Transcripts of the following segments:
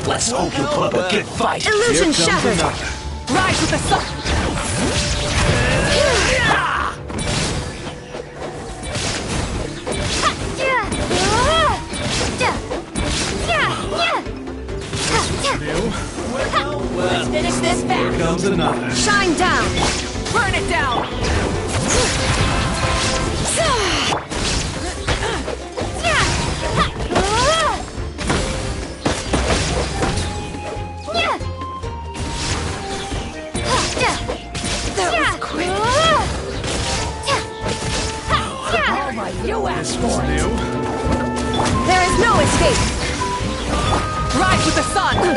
Let's hope you put up a good fight. Illusion shattered! Rise with the sun! Let's finish this back! Here comes another. Shine down! Burn it down! That was quick! All right, you asked for it! There is no escape! Rise with the sun! Bring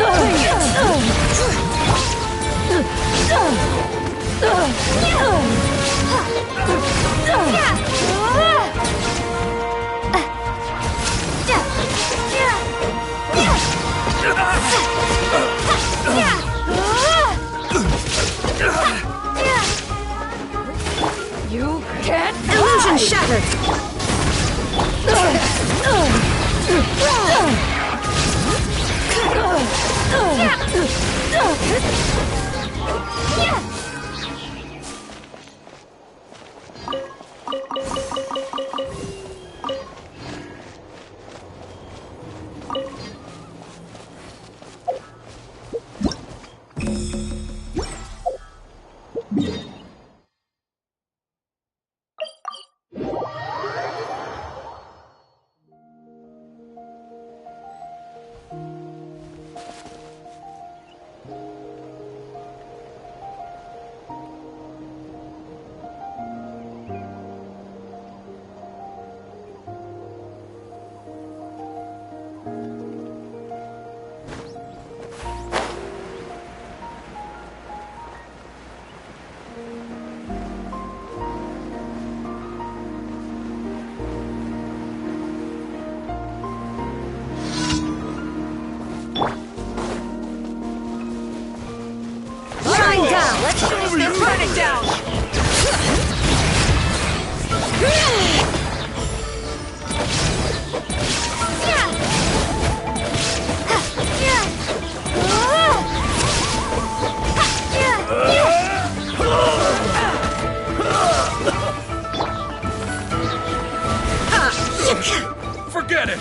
You can't Illusion shattered! Let's finish this! Burn it down! Forget it!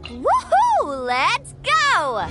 Woohoo! Let's go!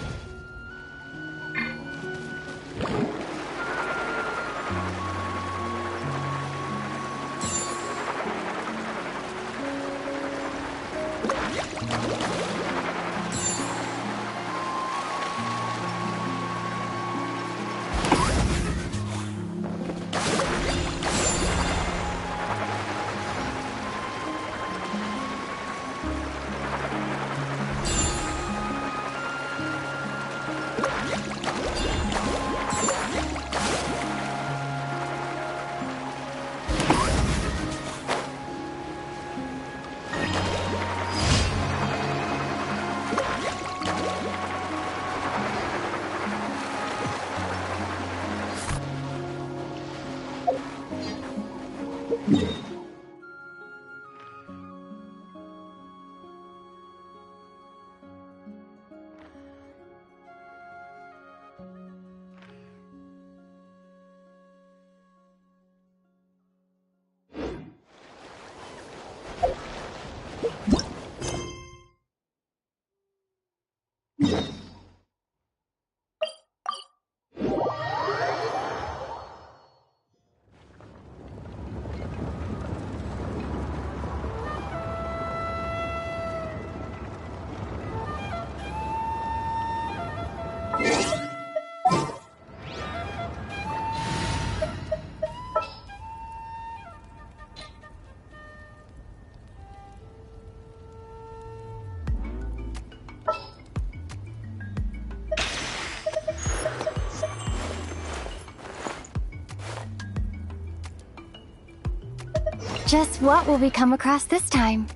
Just what will we come across this time?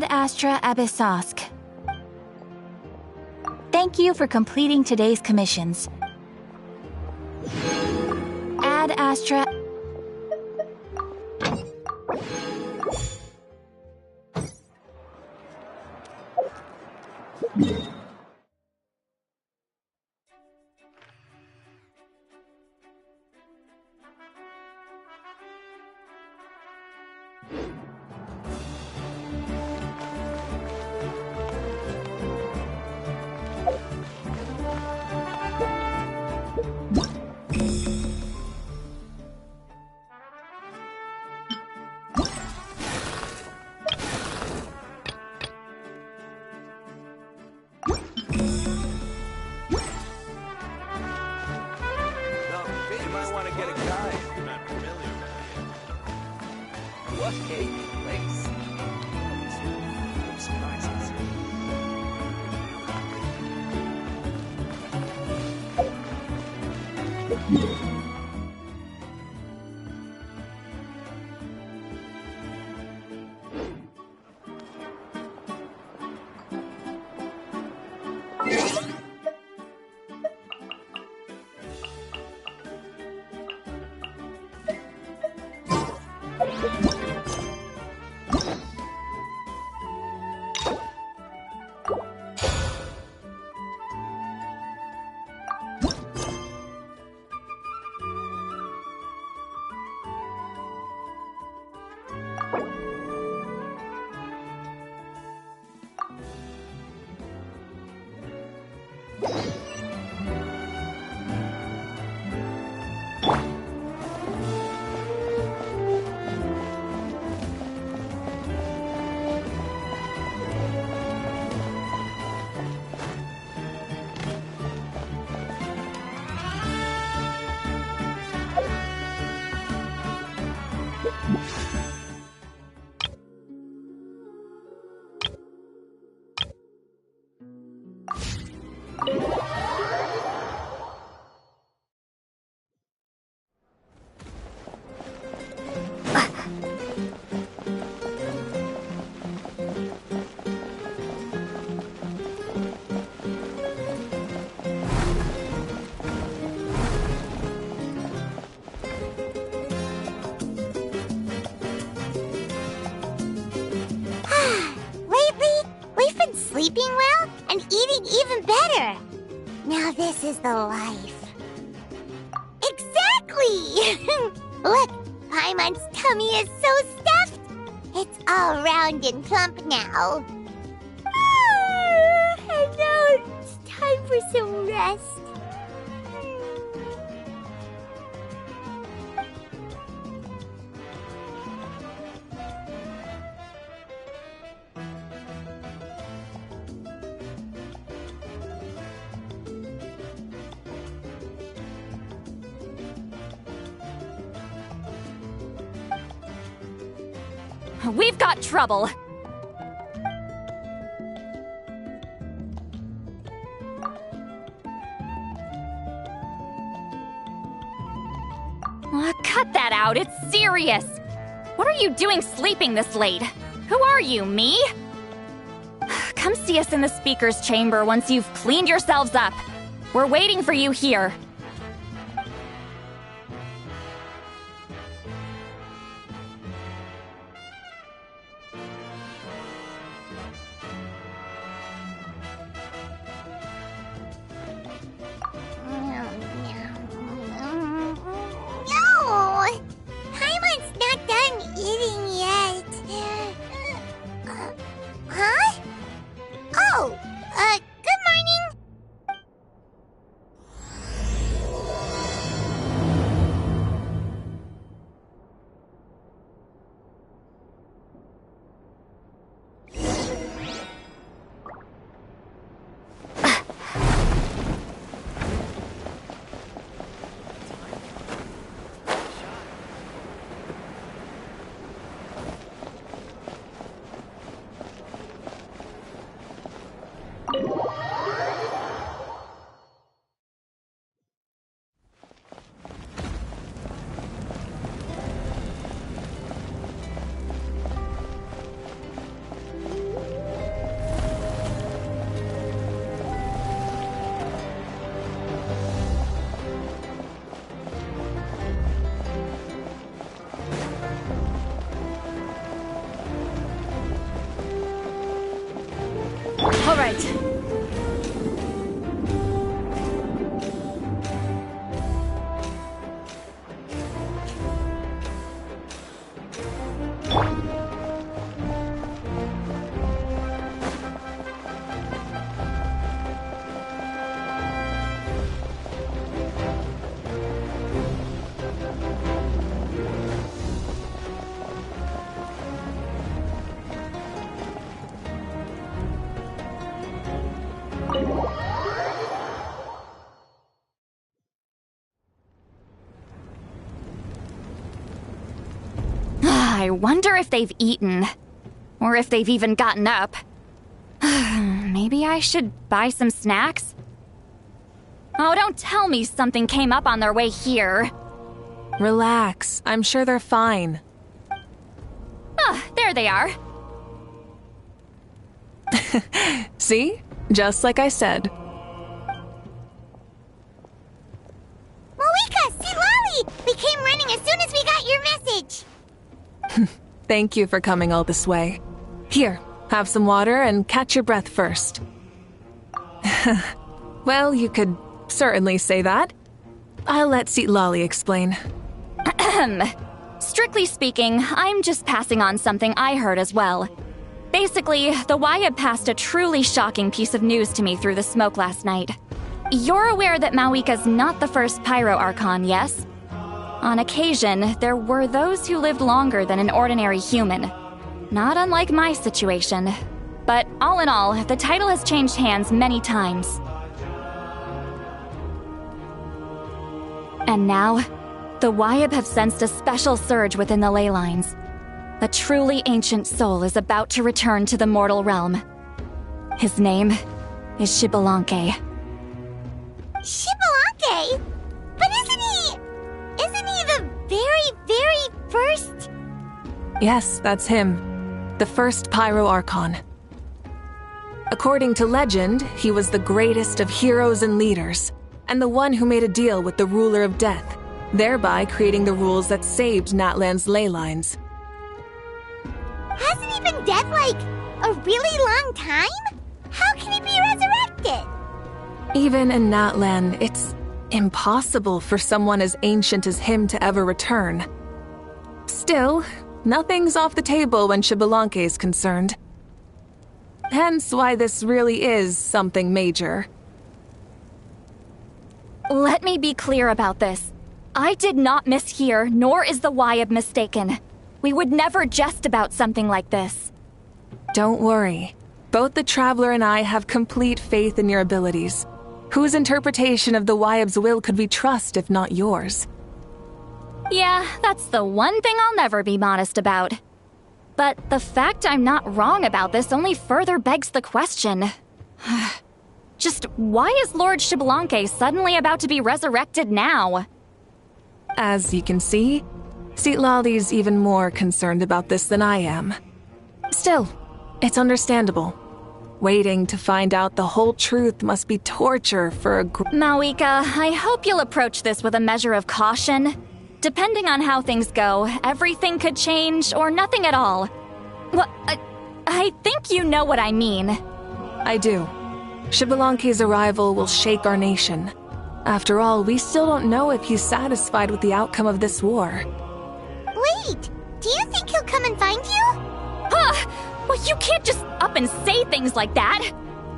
Ad Astra Abyssosk. Thank you for completing today's commissions. Ad Astra... Sleeping well and eating even better. Now this is the life. Exactly! Look, Paimon's tummy is so stuffed. It's all round and plump now. And now it's time for some rest. We've got trouble. Cut that out, it's serious. What are you doing sleeping this late? Who are you, me? Come see us in the speaker's chamber once you've cleaned yourselves up. We're waiting for you here. right. I wonder if they've eaten. Or if they've even gotten up. Maybe I should buy some snacks? Oh, don't tell me something came up on their way here. Relax. I'm sure they're fine. Ah, there they are. See? Just like I said. Mavuika, see Lolly! We came running as soon as we got your message. Thank you for coming all this way. Here, have some water and catch your breath first. Well, you could certainly say that. I'll let Lolly explain. Strictly speaking, I'm just passing on something I heard as well. Basically, the WuWa passed a truly shocking piece of news to me through the smoke last night. You're aware that Mavuika's not the first Pyro Archon, yes? On occasion, there were those who lived longer than an ordinary human. Not unlike my situation. But all in all, the title has changed hands many times. And now, the WuWa have sensed a special surge within the ley lines. A truly ancient soul is about to return to the mortal realm. His name is Xbalanque. Xbalanque? But isn't he the very first? Yes, that's him. The first Pyro Archon. According to legend, he was the greatest of heroes and leaders, and the one who made a deal with the ruler of death, thereby creating the rules that saved Natlan's ley lines. Hasn't he been dead like a really long time? How can he be resurrected? Even in Natlan, it's impossible for someone as ancient as him to ever return. Still, nothing's off the table when Xbalanque is concerned. Hence why this really is something major. Let me be clear about this. I did not mishear, nor is the WuWa mistaken. We would never jest about something like this. Don't worry. Both the Traveler and I have complete faith in your abilities. Whose interpretation of the WuWa's will could we trust if not yours? Yeah, that's the one thing I'll never be modest about. But the fact I'm not wrong about this only further begs the question. Just why is Lord Xbalanque suddenly about to be resurrected now? As you can see, Lolly's even more concerned about this than I am. Still, it's understandable. Waiting to find out the whole truth must be torture for a Mavuika, I hope you'll approach this with a measure of caution. Depending on how things go, everything could change or nothing at all. Well, I think you know what I mean. I do. Xbalanque's arrival will shake our nation. After all, we still don't know if he's satisfied with the outcome of this war. Wait, do you think he'll come and find you? Huh! Well, you can't just up and say things like that!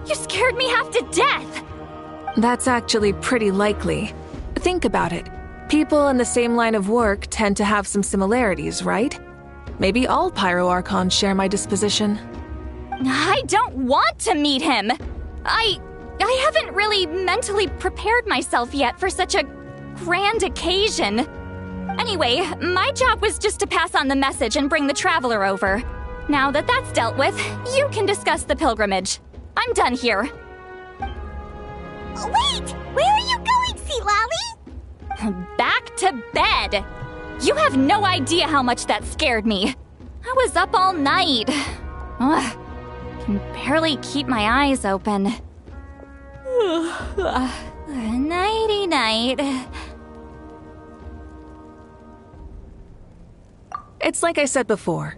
You scared me half to death! That's actually pretty likely. Think about it. People in the same line of work tend to have some similarities, right? Maybe all Pyro Archons share my disposition. I don't want to meet him! I haven't really mentally prepared myself yet for such a grand occasion. Anyway, my job was just to pass on the message and bring the Traveler over. Now that that's dealt with, you can discuss the pilgrimage. I'm done here. Wait! Where are you going, Sea Lolly? Back to bed! You have no idea how much that scared me. I was up all night. Ugh, can barely keep my eyes open. Nighty-night. It's like I said before.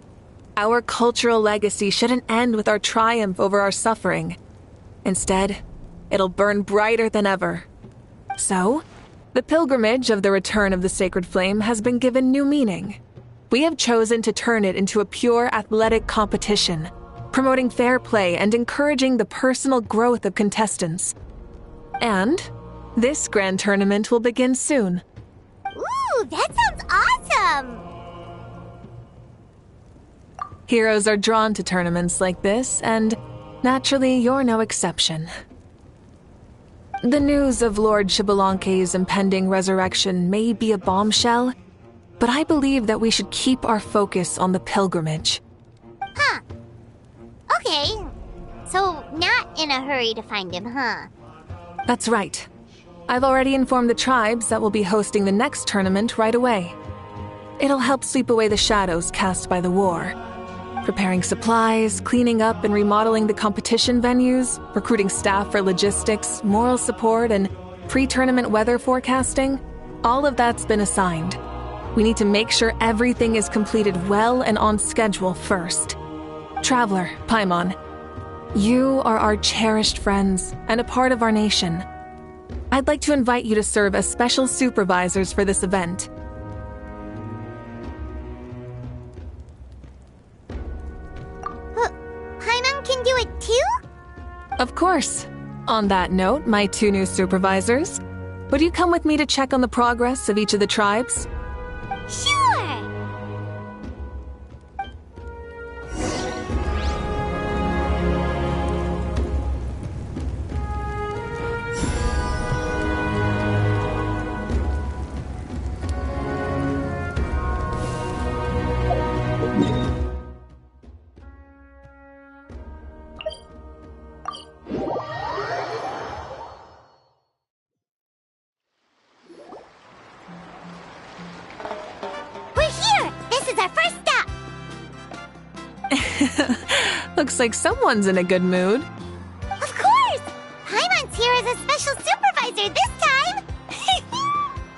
Our cultural legacy shouldn't end with our triumph over our suffering. Instead, it'll burn brighter than ever. So, the pilgrimage of the return of the sacred flame has been given new meaning. We have chosen to turn it into a pure athletic competition, promoting fair play and encouraging the personal growth of contestants. And this grand tournament will begin soon. Ooh, that sounds awesome! Heroes are drawn to tournaments like this, and naturally, you're no exception. The news of Lord Xbalanque's impending resurrection may be a bombshell, but I believe that we should keep our focus on the pilgrimage. Huh. Okay. So, not in a hurry to find him, huh? That's right. I've already informed the tribes that we'll be hosting the next tournament right away. It'll help sweep away the shadows cast by the war. Preparing supplies, cleaning up and remodeling the competition venues, recruiting staff for logistics, moral support, and pre-tournament weather forecasting, all of that's been assigned. We need to make sure everything is completed well and on schedule first. Traveler, Paimon, you are our cherished friends and a part of our nation. I'd like to invite you to serve as special supervisors for this event. Paimon can do it too? Of course. On that note, my 2 new supervisors, would you come with me to check on the progress of each of the tribes? Sure! Looks like someone's in a good mood. Of course! Paimon's here as a special supervisor this time!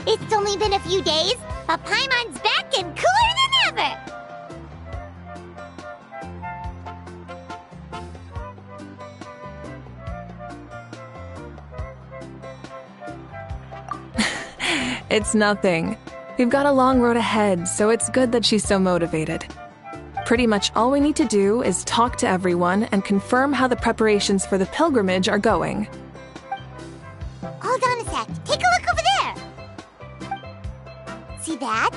It's only been a few days, but Paimon's back and cooler than ever! It's nothing. We've got a long road ahead, so it's good that she's so motivated. Pretty much all we need to do is talk to everyone and confirm how the preparations for the pilgrimage are going. Hold on a sec. Take a look over there! See that?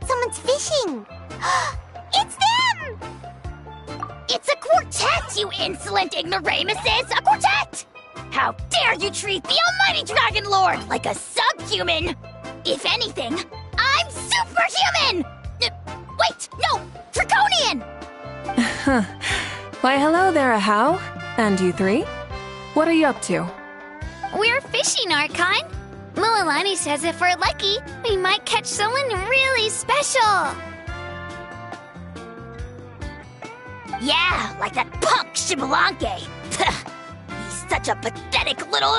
Someone's fishing! It's them! It's a quartet, you insolent ignoramuses! A quartet! How dare you treat the almighty Dragon Lord like a subhuman! If anything, I'm superhuman! Wait, no! Draconian! Why, hello there, Ahau. And you 3? What are you up to? We're fishing, Archon. Mualani says if we're lucky, we might catch someone really special. Yeah, like that punk Xbalanque. He's such a pathetic little...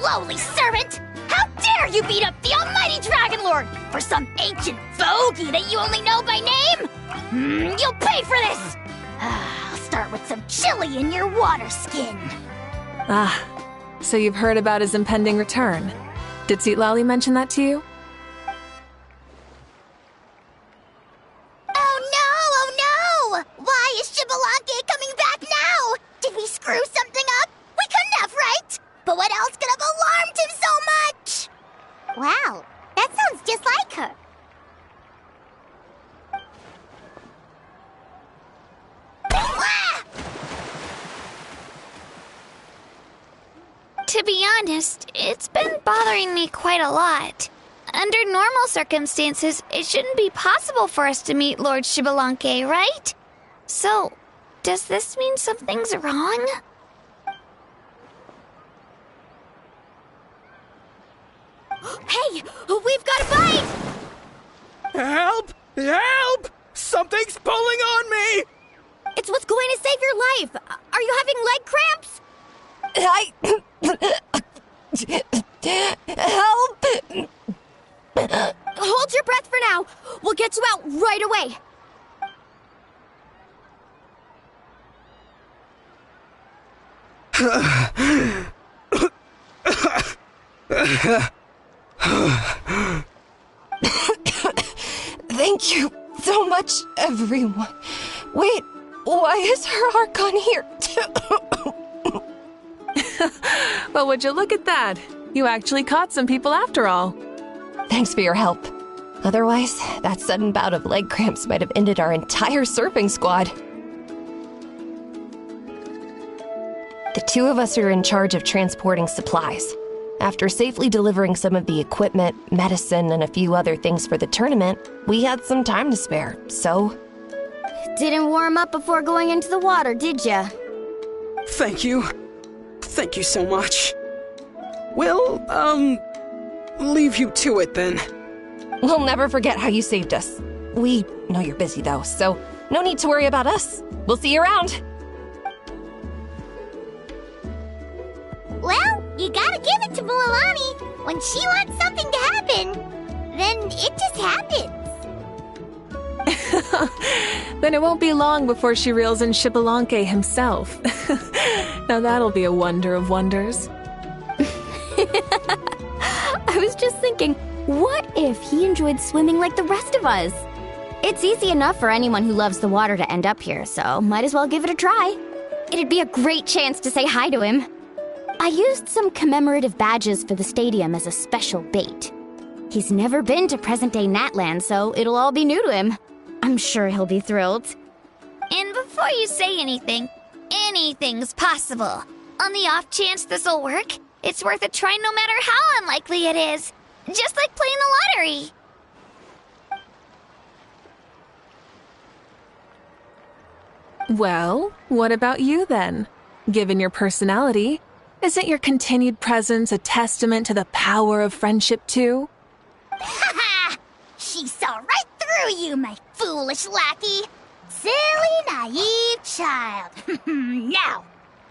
Lowly servant! How dare you beat up the almighty Dragon Lord for some ancient bogey that you only know by name? You'll pay for this! I'll start with some chili in your water skin. Ah, so you've heard about his impending return. Did Citlali mention that to you? Oh no! Why is Xbalanque coming back now? Did we screw something up? We couldn't have, right? But what else could have alarmed him so much? Wow, that sounds just like her. To be honest, it's been bothering me quite a lot. Under normal circumstances, it shouldn't be possible for us to meet Lord Xbalanque, right? So, does this mean something's wrong? Hey! We've got a bite! Help! Help! Something's pulling on me! It's what's going to save your life! Are you having leg cramps? Help! hold your breath for now. We'll get you out right away. Thank you so much, everyone. Wait, why is her Archon here? Well, would you look at that? You actually caught some people after all. Thanks for your help. Otherwise, that sudden bout of leg cramps might have ended our entire surfing squad. The two of us are in charge of transporting supplies. After safely delivering some of the equipment, medicine, and a few other things for the tournament, we had some time to spare, so... Didn't warm up before going into the water, did ya? Thank you. Thank you so much. We'll, leave you to it then. We'll never forget how you saved us. We know you're busy though, so no need to worry about us. We'll see you around. Well, you gotta give it to Mualani. When she wants something to happen, then it just happens. Then it won't be long before she reels in Xbalanque himself. Now that'll be a wonder of wonders. I was just thinking, what if he enjoyed swimming like the rest of us? It's easy enough for anyone who loves the water to end up here, so might as well give it a try. It'd be a great chance to say hi to him. I used some commemorative badges for the stadium as a special bait. He's never been to present-day Natland, so it'll all be new to him. I'm sure he'll be thrilled. And before you say anything, anything's possible. On the off chance this'll work, it's worth a try no matter how unlikely it is. Just like playing the lottery. Well, what about you then? Given your personality, isn't your continued presence a testament to the power of friendship too? Ha ha! She saw right through you, my foolish lackey. Silly, naive child. Now,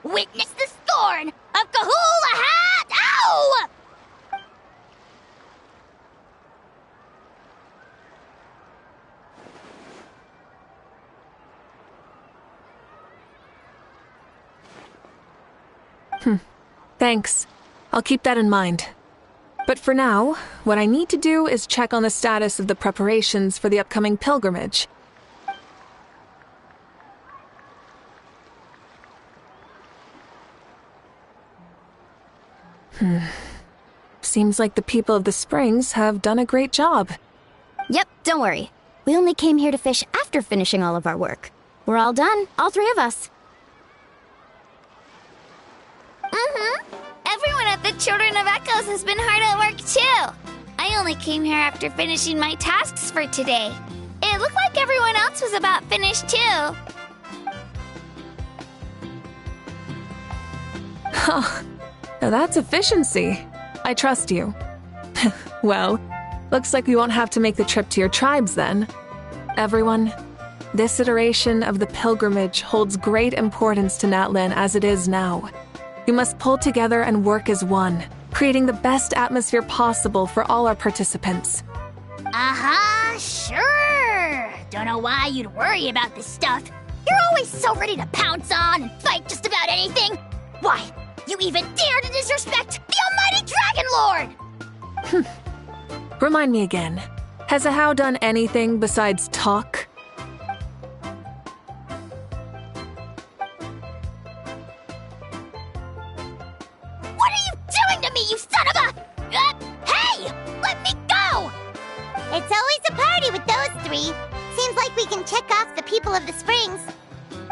witness the scorn of Kahula Hat! Ow! Thanks. I'll keep that in mind. But for now, what I need to do is check on the status of the preparations for the upcoming pilgrimage. Seems like the people of the Springs have done a great job. Yep, don't worry. We only came here to fish after finishing all of our work. We're all done, all three of us. Everyone at the Children of Echoes has been hard at work too. I only came here after finishing my tasks for today. It looked like everyone else was about finished too. Now that's efficiency. I trust you. Well, looks like we won't have to make the trip to your tribes then. Everyone, this iteration of the pilgrimage holds great importance to Natlan as it is now. We must pull together and work as one, creating the best atmosphere possible for all our participants. Sure. Don't know why you'd worry about this stuff. You're always so ready to pounce on and fight just about anything. Why, you even dare to disrespect the almighty Dragon Lord! Remind me again, has Ahau done anything besides talk? What are you doing to me, you son of a... hey! Let me go! It's always a party with those three. Seems like we can check off the people of the Springs.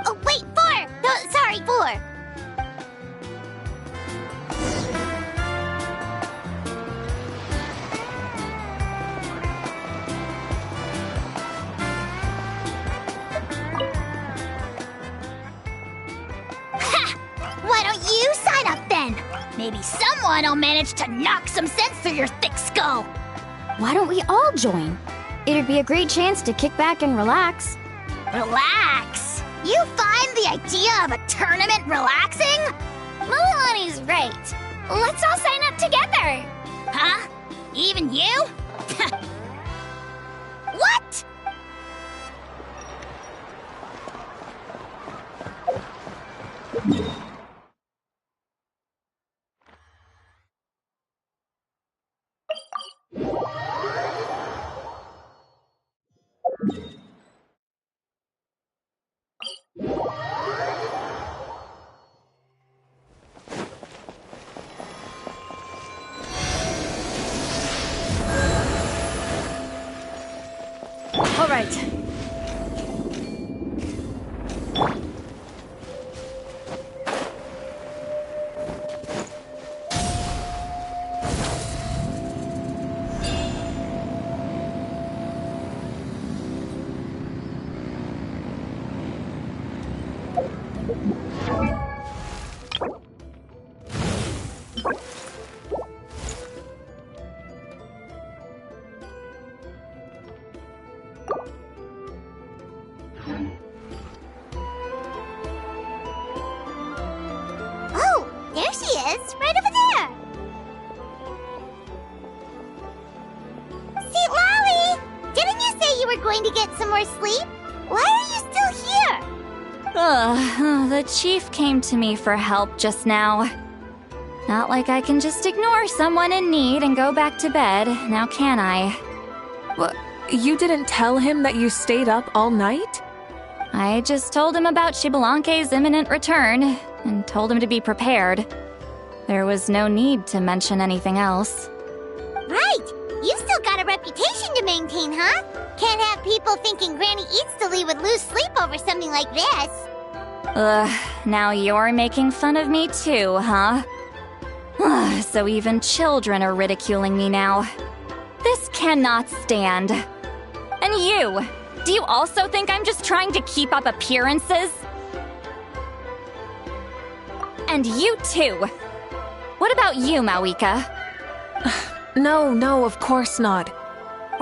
Oh, wait, 4! No, sorry, 4. Why don't you sign up then? Maybe someone will manage to knock some sense through your thick skull. Why don't we all join? It'd be a great chance to kick back and relax. Relax? You find the idea of a tournament relaxing? Mualani's right. Let's all sign up together. Huh? Even you? right. Oh, there she is, right over there. See, Lolly, didn't you say you were going to get some more sleep? Why are you still here? The chief came to me for help just now. Not like I can just ignore someone in need and go back to bed, now can I? What? You didn't tell him that you stayed up all night? I just told him about Xbalanque's imminent return, and told him to be prepared. There was no need to mention anything else. Right, you've still got a reputation to maintain, huh? Can't have people thinking Granny Eatstily would lose sleep over something like this. Ugh, now you're making fun of me too, huh? Ugh, so even children are ridiculing me now. This cannot stand. And you! Do you also think I'm just trying to keep up appearances? And you too! What about you, Mavuika? No, of course not.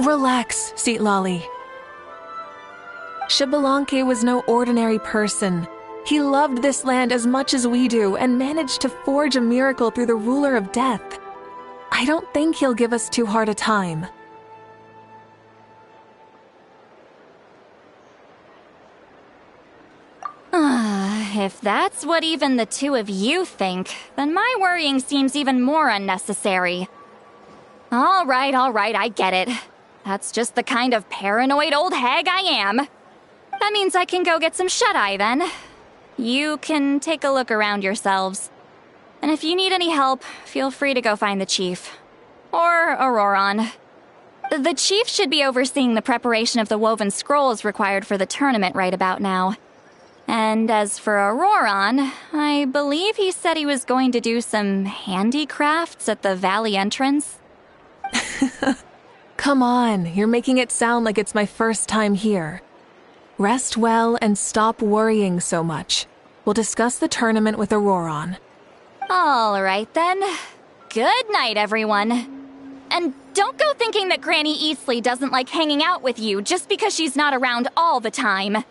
Relax, Lolly. Xbalanque was no ordinary person. He loved this land as much as we do and managed to forge a miracle through the ruler of death. I don't think he'll give us too hard a time. If that's what even the two of you think, then my worrying seems even more unnecessary. All right, I get it. That's just the kind of paranoid old hag I am. That means I can go get some shut-eye then. You can take a look around yourselves. And if you need any help, feel free to go find the chief. Or Auroron. The chief should be overseeing the preparation of the woven scrolls required for the tournament right about now. And as for Auroron, I believe he said he was going to do some handicrafts at the valley entrance. Come on, you're making it sound like it's my first time here. Rest well and stop worrying so much. We'll discuss the tournament with Auroron. All right then. Good night, everyone. And don't go thinking that Granny Eastly doesn't like hanging out with you just because she's not around all the time.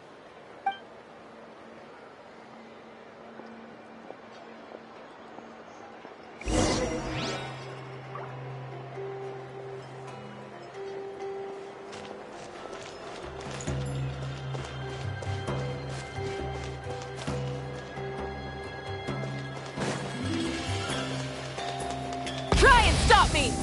Try and stop me!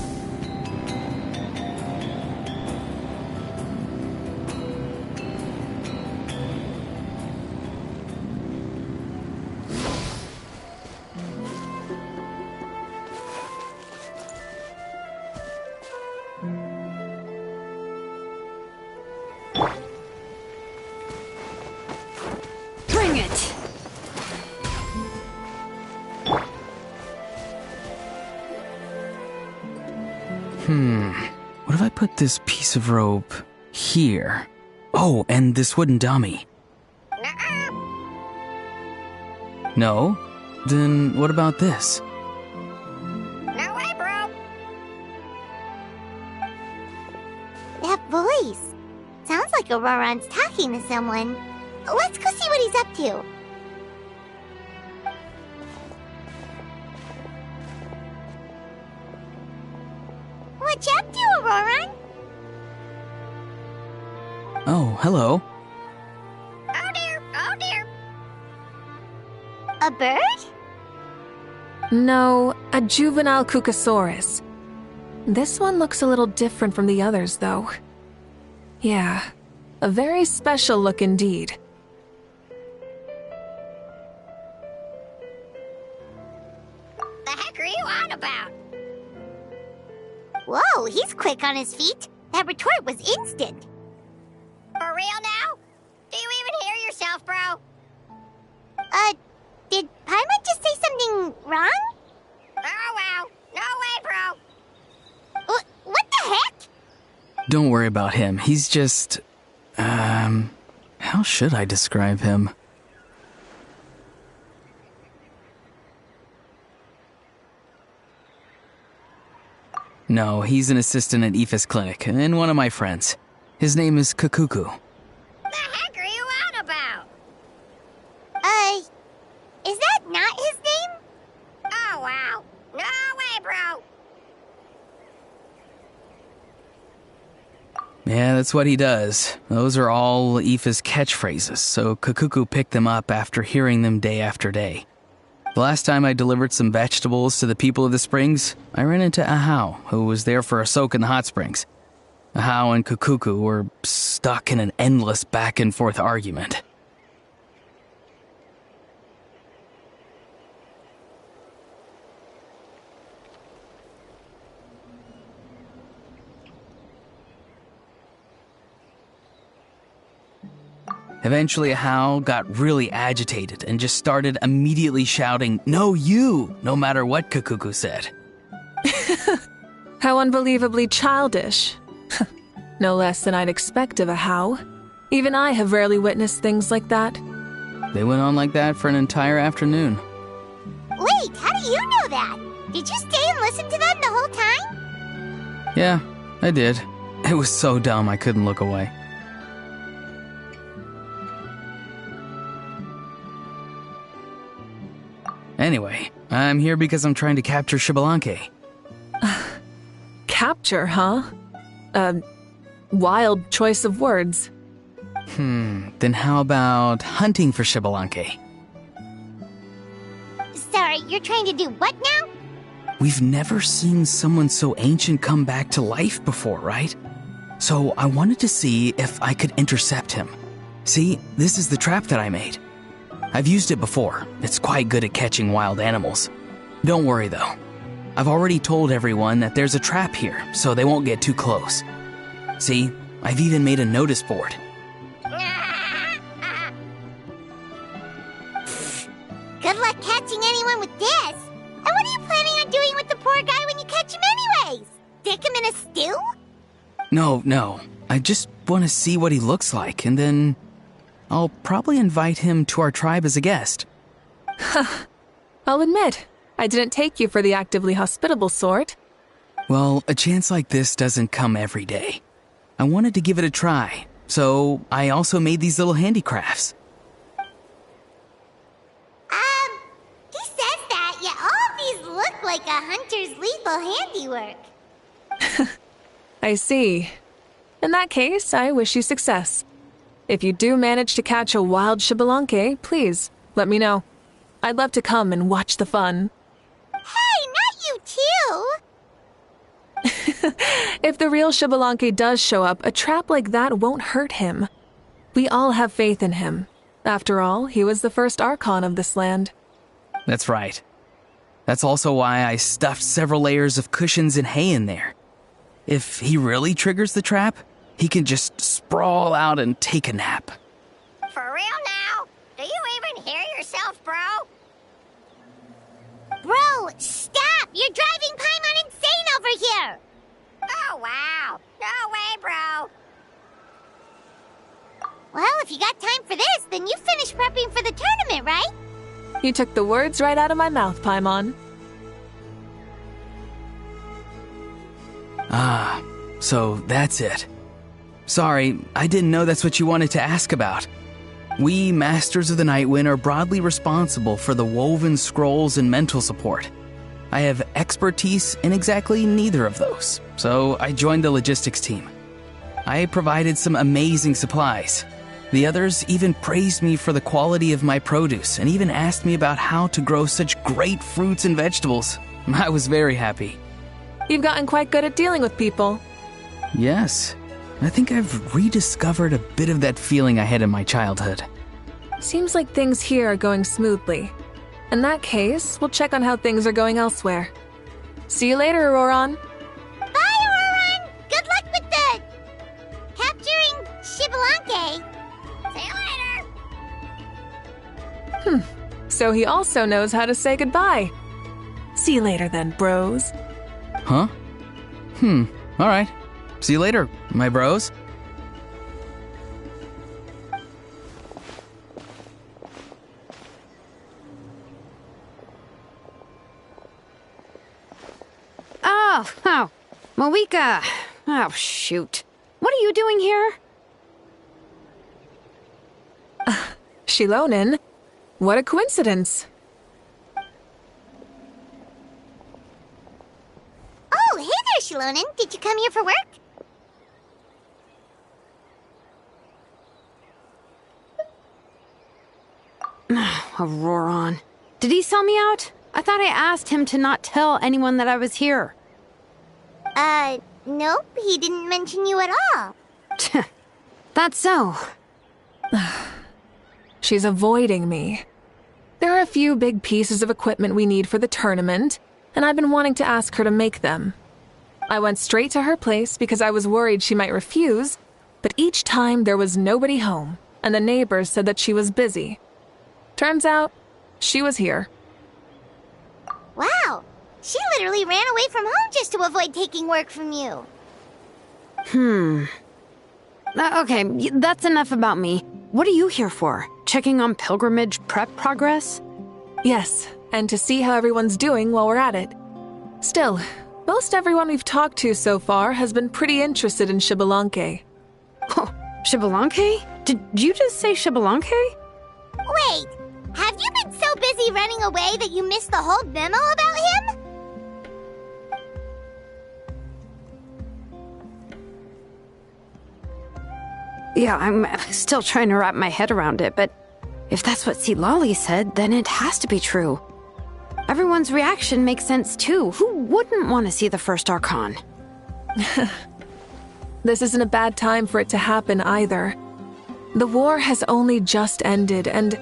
Bring it! What if I put this piece of rope here? Oh, and this wooden dummy. No? Then what about this? No way, bro. That voice. Sounds like Auroron's talking to someone. Let's go see what he's up to. What you up to, Auroron? Oh, hello. Oh dear, oh dear. A bird? No, a juvenile Cucosaurus. This one looks a little different from the others, though. Yeah, a very special look indeed. The heck are you on about? Whoa, he's quick on his feet. That retort was instant. real now? Do you even hear yourself, bro? Did Paimon just say something wrong? Oh, wow. No way, bro. What the heck? Don't worry about him. He's just... how should I describe him? No, he's an assistant at Aoife's clinic, and one of my friends. His name is Kakuku. The heck are you on about? Is that not his name? Oh, wow. No way, bro. Yeah, that's what he does. Those are all Aoife's catchphrases, so Kakuku picked them up after hearing them day after day. The last time I delivered some vegetables to the people of the springs, I ran into Ahau, who was there for a soak in the hot springs. Ahau and Kakuku were stuck in an endless back-and-forth argument. Eventually, Ahau got really agitated and just started immediately shouting, "No, you!" no matter what Kakuku said. How unbelievably childish. No less than I'd expect of Ahau. Even I have rarely witnessed things like that. They went on like that for an entire afternoon. Wait, how do you know that? Did you stay and listen to them the whole time? Yeah, I did. It was so dumb I couldn't look away. Anyway, I'm here because I'm trying to capture Xbalanque. Capture, huh? Wild choice of words. Then how about hunting for Xbalanque? Sorry, you're trying to do what now? We've never seen someone so ancient come back to life before, right? So I wanted to see if I could intercept him. See, this is the trap that I made. I've used it before. It's quite good at catching wild animals. Don't worry though. I've already told everyone that there's a trap here, so they won't get too close. See, I've even made a notice board. Good luck catching anyone with this. And what are you planning on doing with the poor guy when you catch him anyways? Stick him in a stew? No. I just want to see what he looks like, and then I'll probably invite him to our tribe as a guest. I'll admit, I didn't take you for the actively hospitable sort. Well, a chance like this doesn't come every day. I wanted to give it a try, so I also made these little handicrafts. He says that, yet all of these look like a hunter's lethal handiwork. I see. In that case, I wish you success. If you do manage to catch a wild Xbalanque, please, let me know. I'd love to come and watch the fun. Hey, not you too! If the real Xbalanque does show up, a trap like that won't hurt him. We all have faith in him. After all, he was the first Archon of this land. That's right. That's also why I stuffed several layers of cushions and hay in there. If he really triggers the trap, he can just sprawl out and take a nap. For real now? Do you even hear yourself, bro? Bro, stop! You're driving Paimon insane over here! Oh, wow. No way, bro. Well, if you got time for this, then you finish prepping for the tournament, right? You took the words right out of my mouth, Paimon. Ah, so that's it. Sorry, I didn't know that's what you wanted to ask about. We, Masters of the Nightwind, are broadly responsible for the woven scrolls and mental support. I have expertise in exactly neither of those, so I joined the logistics team. I provided some amazing supplies. The others even praised me for the quality of my produce and even asked me about how to grow such great fruits and vegetables. I was very happy. You've gotten quite good at dealing with people. Yes. I think I've rediscovered a bit of that feeling I had in my childhood. Seems like things here are going smoothly. In that case, we'll check on how things are going elsewhere. See you later, Auroron. Bye, Auroron! Good luck with the... capturing Xbalanque. Okay. See you later. So he also knows how to say goodbye. See you later then, bros. Huh? All right. See you later, my bros. Oh, Mavuika. Oh, shoot. What are you doing here? Shilonen, what a coincidence. Oh, hey there, Shilonen. Did you come here for work? Auroron. Did he sell me out? I thought I asked him to not tell anyone that I was here. Nope. He didn't mention you at all. That's so. She's avoiding me. There are a few big pieces of equipment we need for the tournament, and I've been wanting to ask her to make them. I went straight to her place because I was worried she might refuse, but each time there was nobody home, and the neighbors said that she was busy. Turns out, she was here. Wow. She literally ran away from home just to avoid taking work from you. Okay, that's enough about me. What are you here for? Checking on pilgrimage prep progress? Yes, and to see how everyone's doing while we're at it. Still, most everyone we've talked to so far has been pretty interested in Xbalanque. Oh, Xbalanque? Did you just say Xbalanque? Wait, have you been so busy running away that you missed the whole memo about him? Yeah, I'm still trying to wrap my head around it, but if that's what Lolly said, then it has to be true. Everyone's reaction makes sense too. Who wouldn't want to see the first Archon? This isn't a bad time for it to happen either. The war has only just ended, and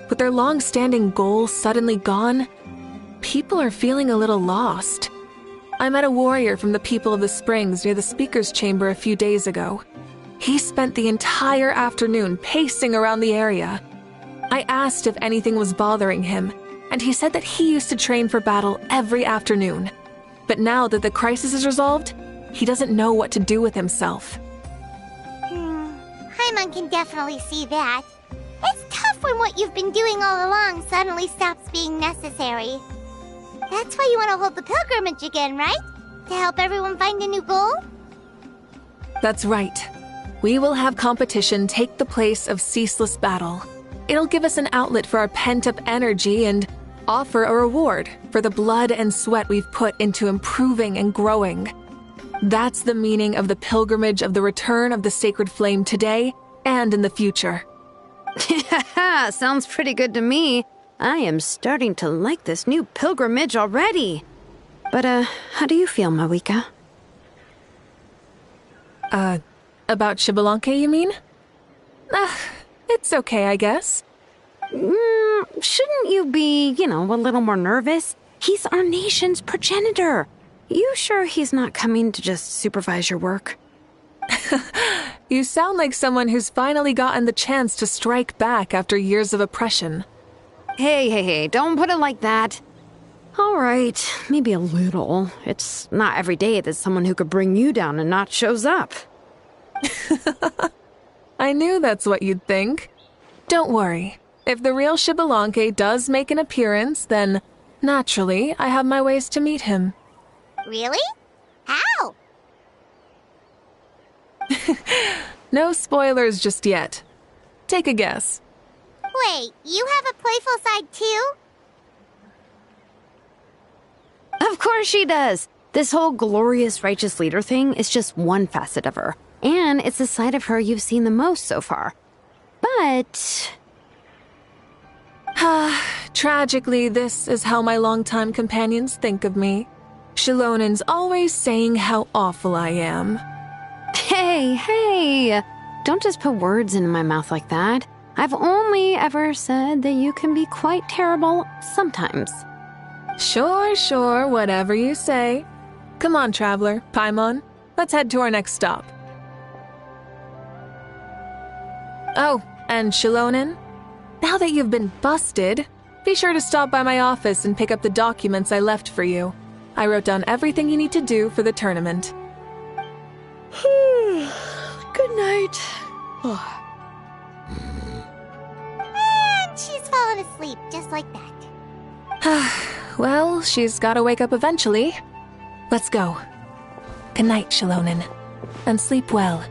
with their long-standing goal suddenly gone, people are feeling a little lost. I met a warrior from the People of the Springs near the Speaker's Chamber a few days ago. He spent the entire afternoon pacing around the area. I asked if anything was bothering him, and he said that he used to train for battle every afternoon. But now that the crisis is resolved, he doesn't know what to do with himself. Paimon can definitely see that. It's tough when what you've been doing all along suddenly stops being necessary. That's why you want to hold the pilgrimage again, right? To help everyone find a new goal? That's right. We will have competition take the place of ceaseless battle. It'll give us an outlet for our pent-up energy and offer a reward for the blood and sweat we've put into improving and growing. That's the meaning of the pilgrimage of the return of the sacred flame today and in the future. Sounds pretty good to me. I am starting to like this new pilgrimage already. But, how do you feel, Mavuika? About Xbalanque, you mean? It's okay, I guess. Shouldn't you be, a little more nervous? He's our nation's progenitor. You sure he's not coming to just supervise your work? You sound like someone who's finally gotten the chance to strike back after years of oppression. Hey, don't put it like that. All right, maybe a little. It's not every day that someone who could bring you down and not shows up. I knew that's what you'd think. Don't worry. If the real Xbalanque does make an appearance, then, naturally, I have my ways to meet him. Really? How? No spoilers just yet. Take a guess. Wait, you have a playful side too? Of course she does. This whole glorious righteous leader thing is just one facet of her. And it's the side of her you've seen the most so far. But... Tragically, this is how my longtime companions think of me. Shilonen's always saying how awful I am. Hey, don't just put words into my mouth like that. I've only ever said that you can be quite terrible sometimes. Sure, whatever you say. Come on, traveler, Paimon. Let's head to our next stop. Oh, and Shilonen? Now that you've been busted, be sure to stop by my office and pick up the documents I left for you. I wrote down everything you need to do for the tournament. Good night. And she's fallen asleep just like that. Well, she's gotta wake up eventually. Let's go. Good night, Shilonen. And sleep well.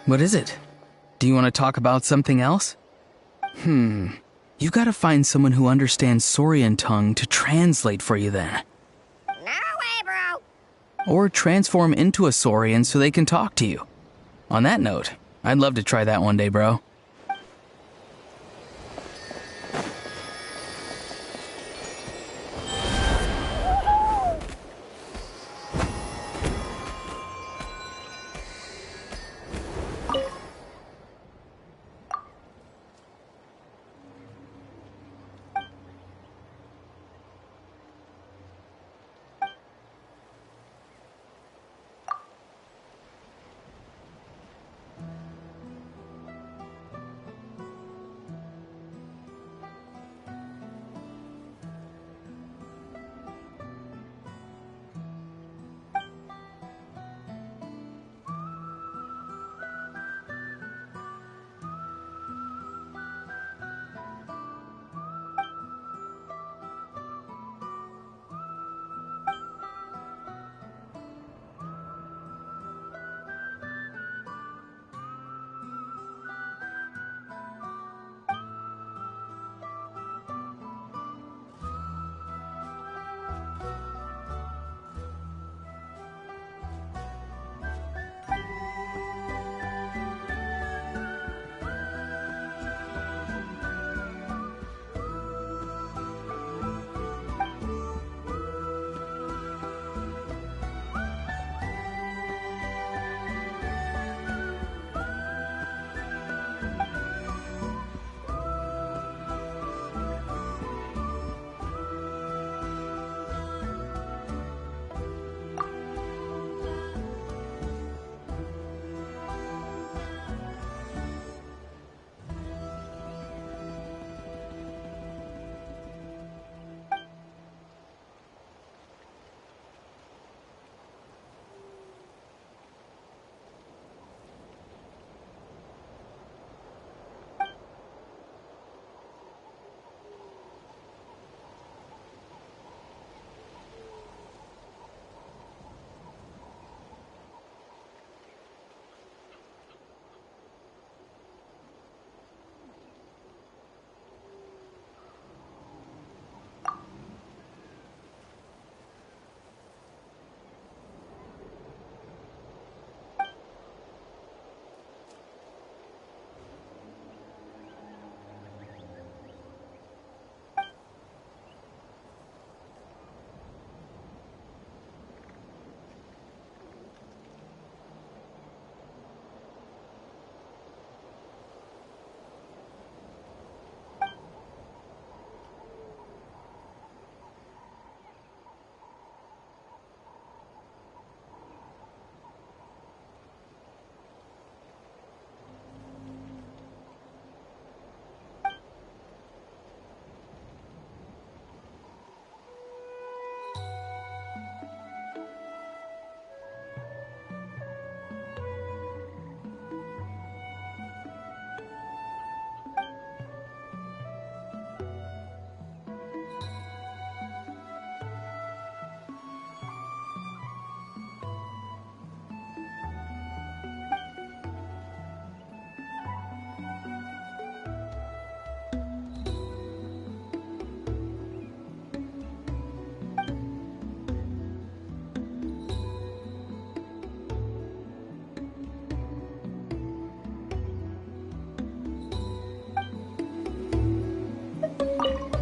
What is it? Do you want to talk about something else? You gotta find someone who understands Saurian tongue to translate for you then. No way, bro. Or transform into a Saurian so they can talk to you. On that note, I'd love to try that one day, bro.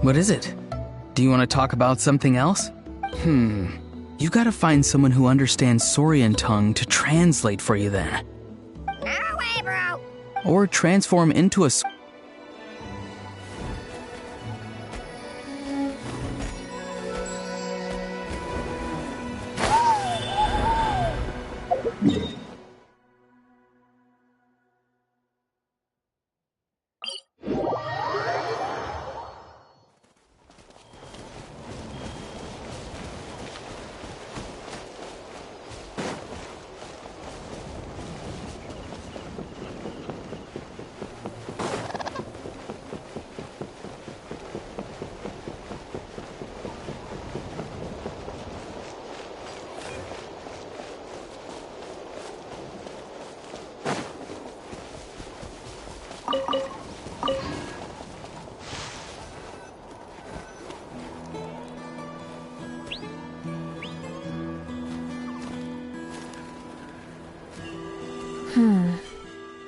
What is it? Do you want to talk about something else? You gotta find someone who understands Saurian tongue to translate for you then. No way, bro. Or transform into a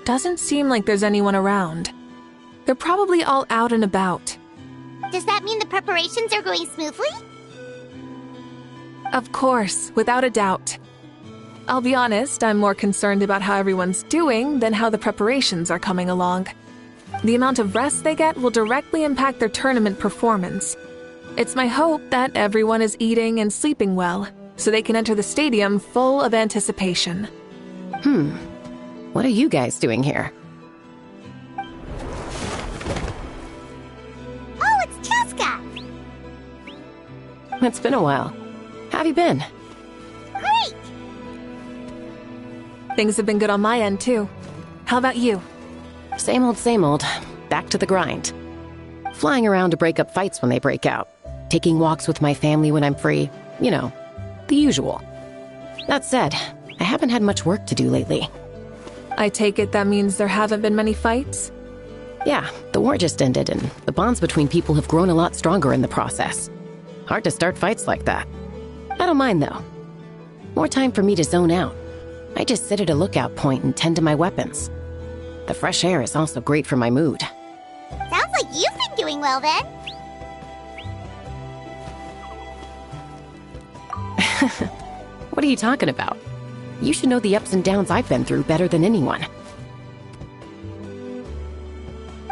Doesn't seem like there's anyone around. They're probably all out and about. Does that mean the preparations are going smoothly? Of course, without a doubt. I'll be honest, I'm more concerned about how everyone's doing than how the preparations are coming along. The amount of rest they get will directly impact their tournament performance. It's my hope that everyone is eating and sleeping well, so they can enter the stadium full of anticipation. What are you guys doing here? Oh, it's Cheska! It's been a while. How have you been? Great! Things have been good on my end, too. How about you? Same old, same old. Back to the grind. Flying around to break up fights when they break out. Taking walks with my family when I'm free. You know, the usual. That said, I haven't had much work to do lately. I take it that means there haven't been many fights? Yeah, the war just ended, and the bonds between people have grown a lot stronger in the process. Hard to start fights like that. I don't mind, though. More time for me to zone out. I just sit at a lookout point and tend to my weapons. The fresh air is also great for my mood. Sounds like you've been doing well, then. What are you talking about? You should know the ups and downs I've been through better than anyone.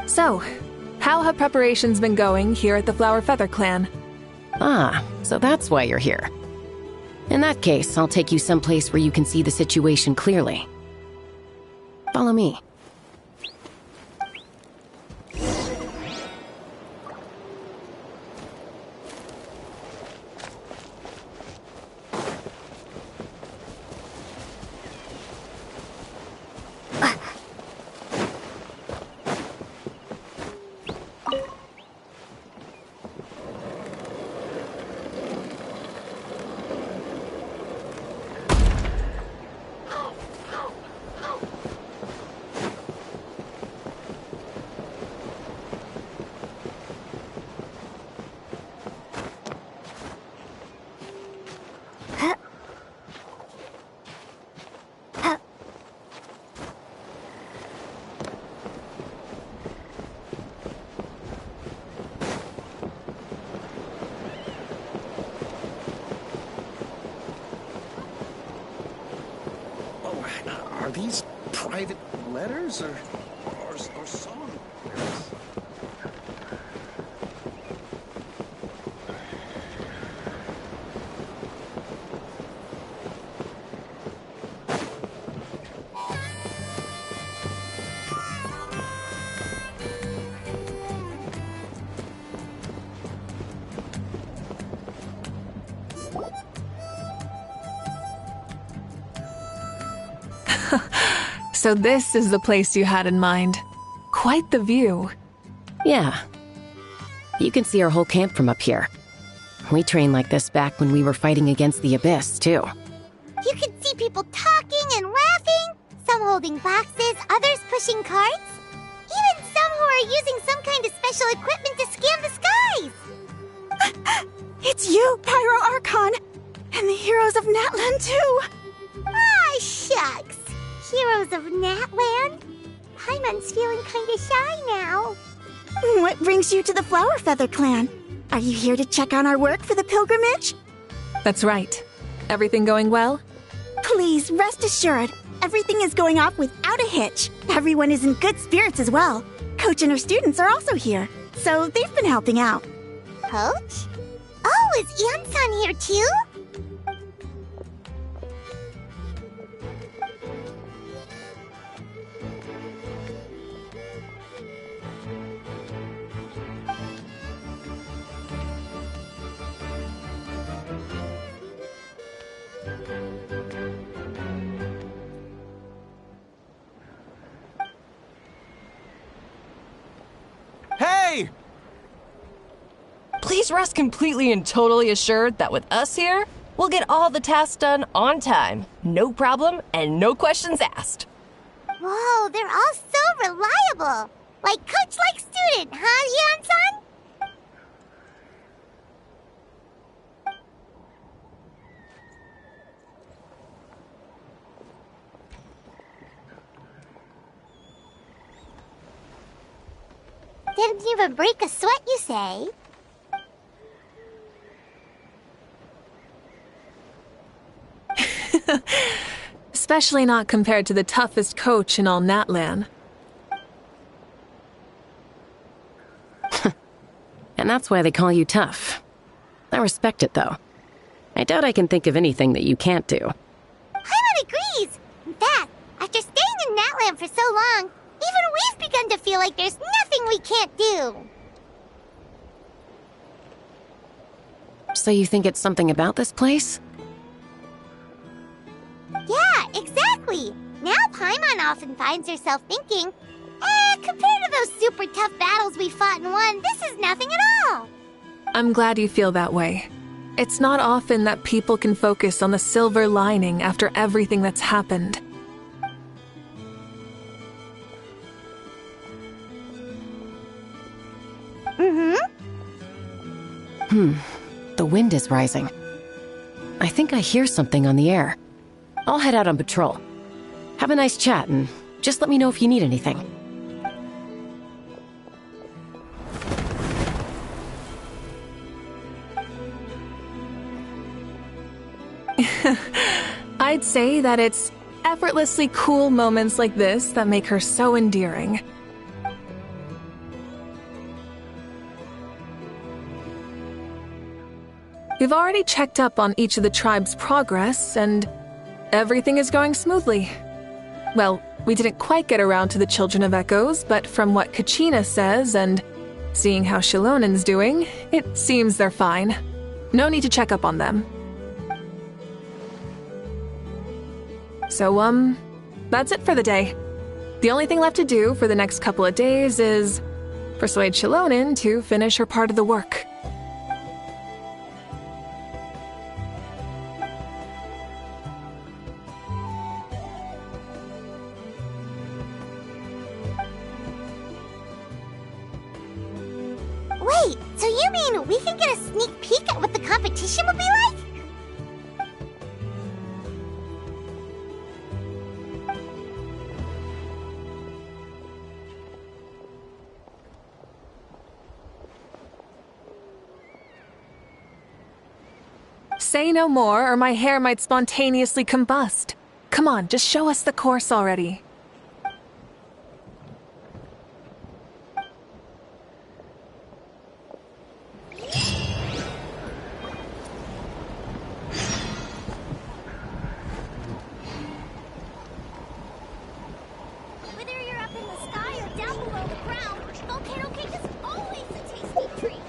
So, how have preparations been going here at the Flower Feather Clan? Ah, so that's why you're here. In that case, I'll take you someplace where you can see the situation clearly. Follow me. Are these private letters or song lyrics? So this is the place you had in mind. Quite the view. Yeah. You can see our whole camp from up here. We trained like this back when we were fighting against the Abyss, too. You can see people talking and laughing, some holding boxes, others pushing carts. Even some who are using some kind of special equipment to scan the skies. It's you, Pyro Archon! And the heroes of Natlan, too! Ah, shucks. Heroes of Natland? Paimon's feeling kinda shy now. What brings you to the Flower Feather Clan? Are you here to check on our work for the pilgrimage? That's right. Everything going well? Please, rest assured, everything is going off without a hitch. Everyone is in good spirits as well. Coach and her students are also here, so they've been helping out. Coach? Oh, is Ian-san here too? Hey! Please rest completely and totally assured that with us here, we'll get all the tasks done on time. No problem and no questions asked. Whoa, they're all so reliable. Like coach like student, huh, Ian-san? Didn't even break a sweat, you say? Especially not compared to the toughest coach in all Natlan. And that's why they call you tough. I respect it, though. I doubt I can think of anything that you can't do. Paimon agrees! In fact, after staying in Natland for so long, even we've begun to feel like there's nothing we can't do. So you think it's something about this place? Yeah, exactly! Now Paimon often finds herself thinking, compared to those super tough battles we fought and won, this is nothing at all! I'm glad you feel that way. It's not often that people can focus on the silver lining after everything that's happened. The wind is rising. I think I hear something on the air. I'll head out on patrol. Have a nice chat and just let me know if you need anything. I'd say that it's effortlessly cool moments like this that make her so endearing. We've already checked up on each of the tribe's progress, and everything is going smoothly. Well, we didn't quite get around to the Children of Echoes, but from what Kachina says and seeing how Shilonen's doing, it seems they're fine. No need to check up on them. So, that's it for the day. The only thing left to do for the next couple of days is persuade Shilonen to finish her part of the work. Wait, so you mean we can get a sneak peek at what the competition will be like? Say no more, or my hair might spontaneously combust. Come on, just show us the course already. Whether you're up in the sky or down below the ground, volcano cake is always a tasty treat.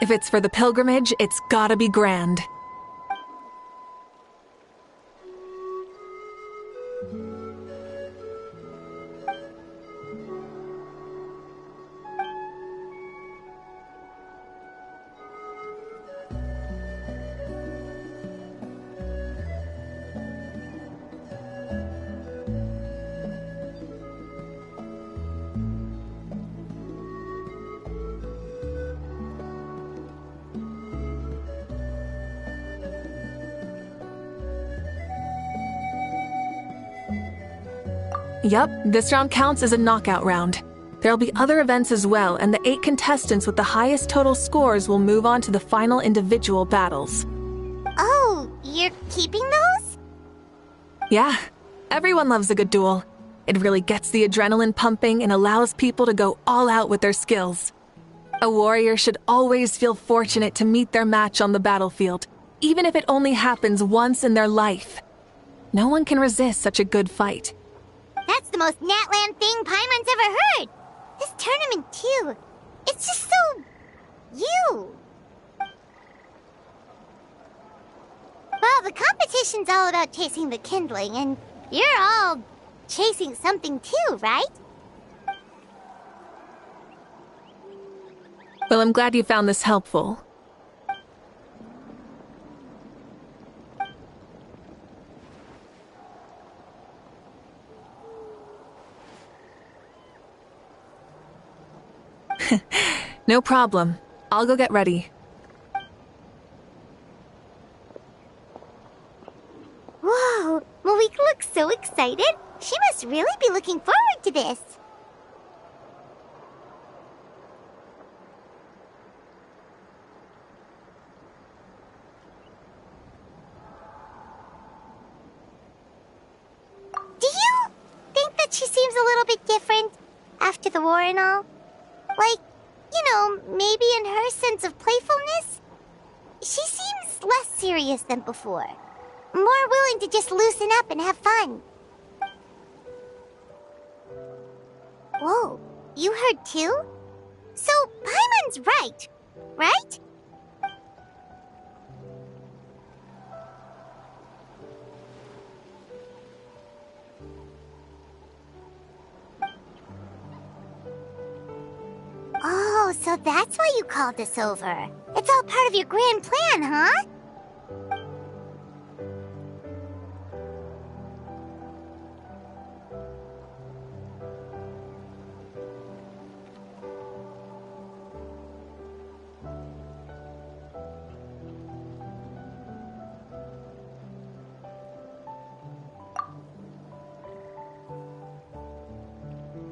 If it's for the pilgrimage, it's gotta be grand. Yup, this round counts as a knockout round. There'll be other events as well, and the 8 contestants with the highest total scores will move on to the final individual battles. Oh, you're keeping those? Yeah, everyone loves a good duel. It really gets the adrenaline pumping and allows people to go all out with their skills. A warrior should always feel fortunate to meet their match on the battlefield, even if it only happens once in their life. No one can resist such a good fight. That's the most Natland thing Paimon's ever heard. This tournament, too. It's just so... you. Well, the competition's all about chasing the kindling, and you're all chasing something too, right? Well, I'm glad you found this helpful. No problem. I'll go get ready. Whoa, Mavuika looks so excited. She must really be looking forward to this. Do you think that she seems a little bit different after the war and all? Like, you know, maybe in her sense of playfulness? She seems less serious than before. More willing to just loosen up and have fun. Whoa, you heard too? So, Paimon's right, right? Oh, so that's why you called us over. It's all part of your grand plan, huh?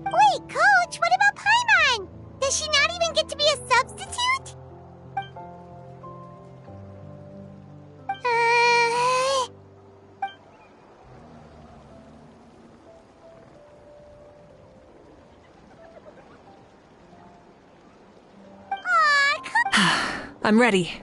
Wait, Coach, what about Paimon? Does she not even get to be a substitute? I'm ready.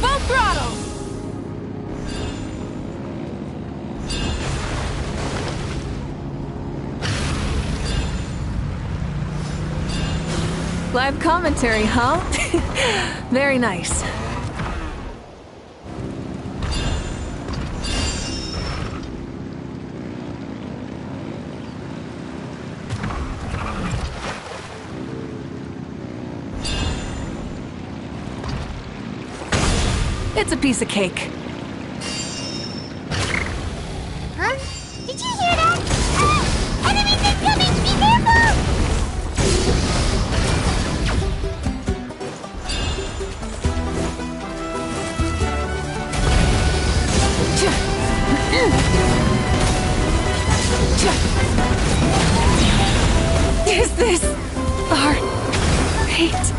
Full throttle! Live commentary, huh? Very nice. It's a piece of cake. Huh? Did you hear that? Ah! Enemies incoming! Be careful! Is this our fate?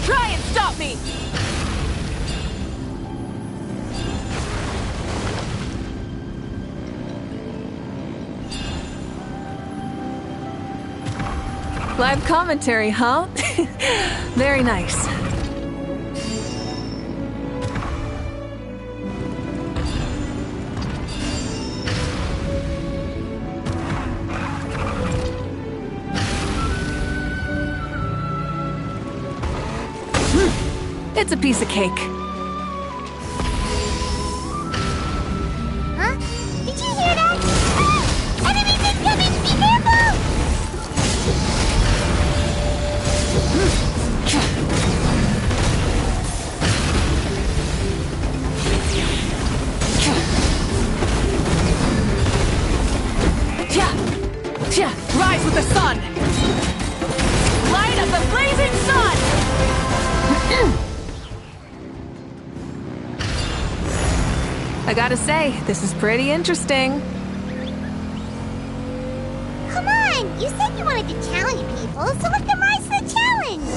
Try and stop me! Live commentary, huh? Very nice. It's a piece of cake. Huh? Did you hear that? Ah! Enemies incoming! Be careful! Rise with the sun! Light of the blazing sun! I gotta say, this is pretty interesting. Come on! You said you wanted to challenge people, so let them rise to the challenge!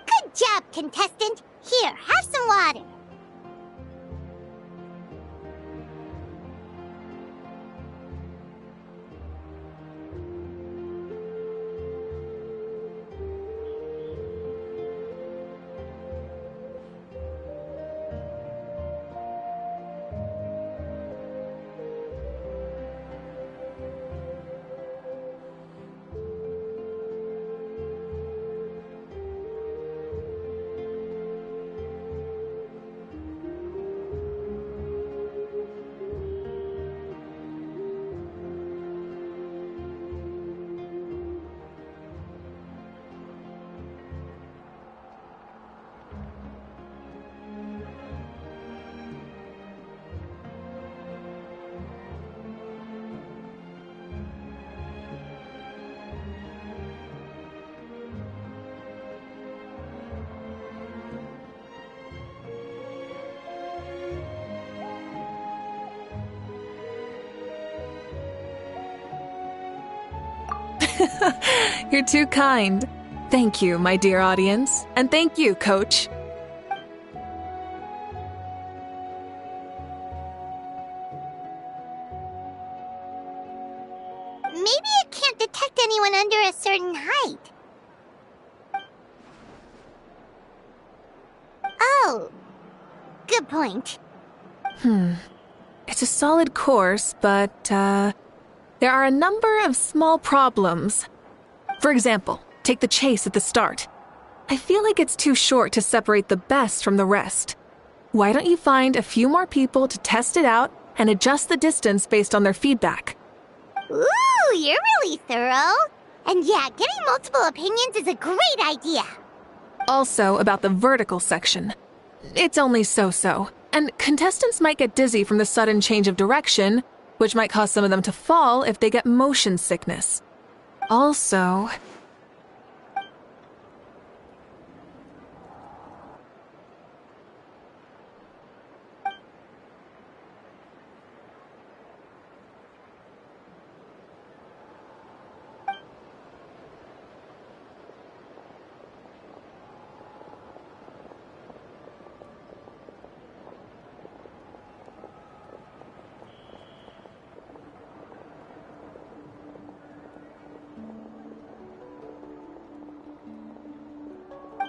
Good job, contestant! Here, have some water! You're too kind. Thank you, my dear audience. And thank you, Coach. Maybe it can't detect anyone under a certain height. Oh, good point. It's a solid course, but, there are a number of small problems. For example, take the chase at the start. I feel like it's too short to separate the best from the rest. Why don't you find a few more people to test it out and adjust the distance based on their feedback? Ooh, you're really thorough. And yeah, getting multiple opinions is a great idea. Also, about the vertical section. It's only so-so, and contestants might get dizzy from the sudden change of direction, which might cause some of them to fall if they get motion sickness. Also...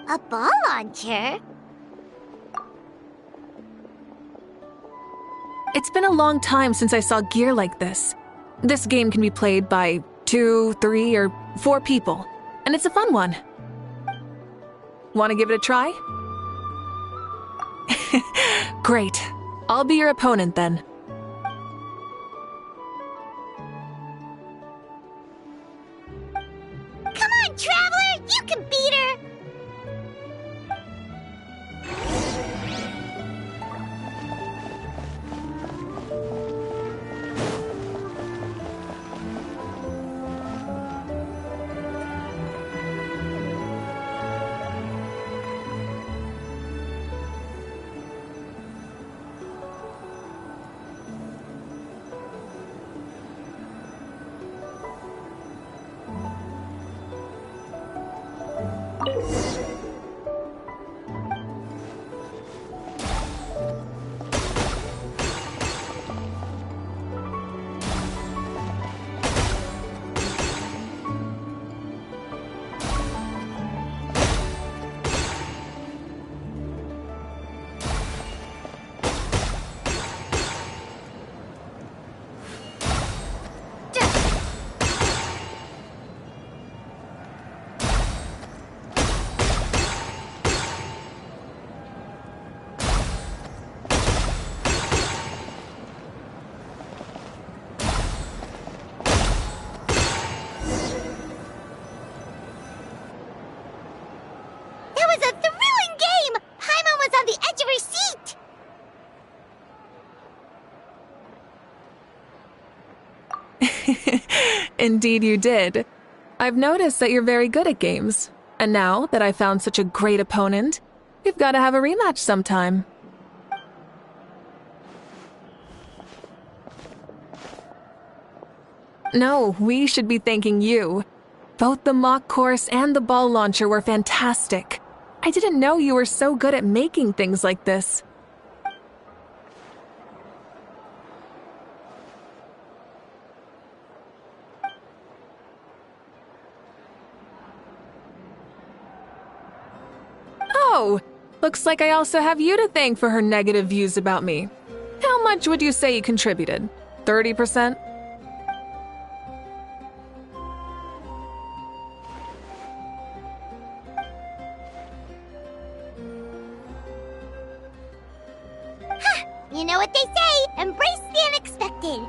A ball launcher? It's been a long time since I saw gear like this. This game can be played by 2, 3, or 4 people, and it's a fun one. Want to give it a try? Great. I'll be your opponent then. Come on, Traveler! You can beat her! Indeed you did. I've noticed that you're very good at games. And now that I've found such a great opponent, we've got to have a rematch sometime. No, we should be thanking you. Both the mock course and the ball launcher were fantastic. I didn't know you were so good at making things like this. Oh, looks like I also have you to thank for her negative views about me. How much would you say you contributed? 30%? You know what they say, embrace the unexpected.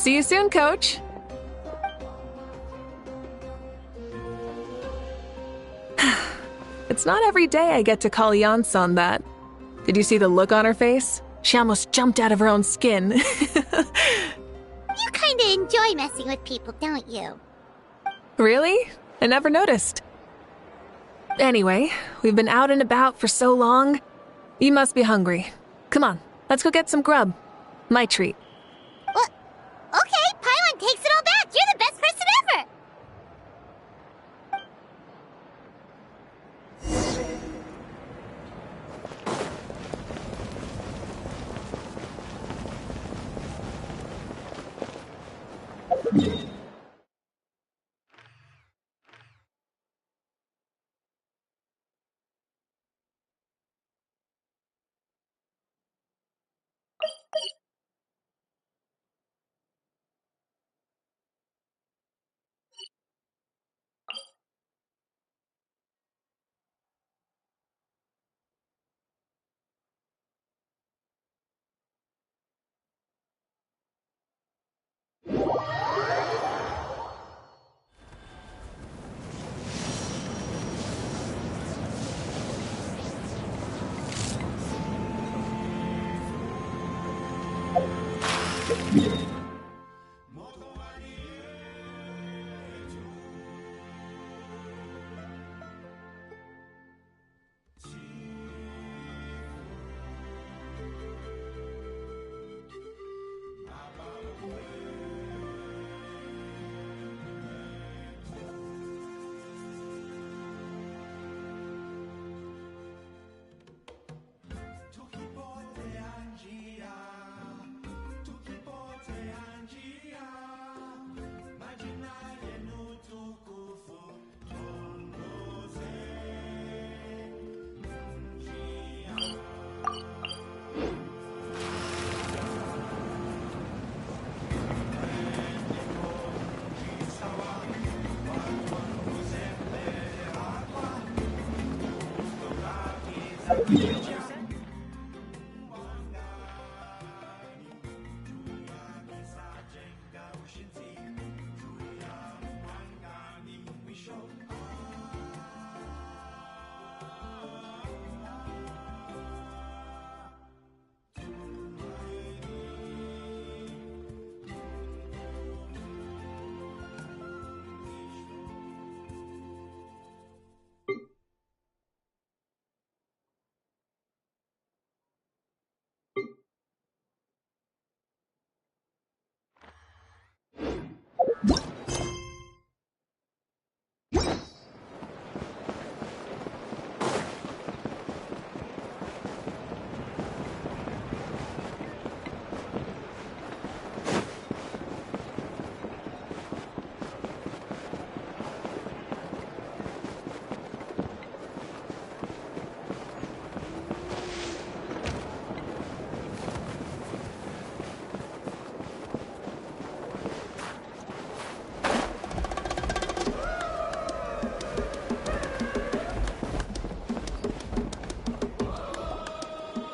See you soon, Coach. It's not every day I get to call Yansan that. Did you see the look on her face? She almost jumped out of her own skin. You kinda enjoy messing with people, don't you? Really? I never noticed. Anyway, we've been out and about for so long. You must be hungry. Come on, let's go get some grub. My treat. Well, okay, Paimon takes it all back. You're the best person ever.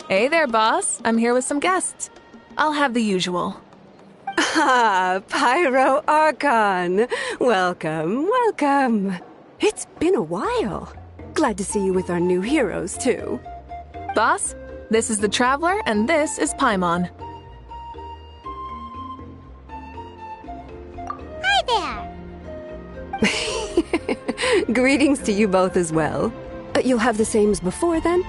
Hey there, boss. I'm here with some guests. I'll have the usual. Ah, Pyro Archon. Welcome, welcome. It's been a while. Glad to see you with our new heroes, too. Boss, this is the Traveler, and this is Paimon. Hi there. Greetings to you both as well. You'll have the same as before, then?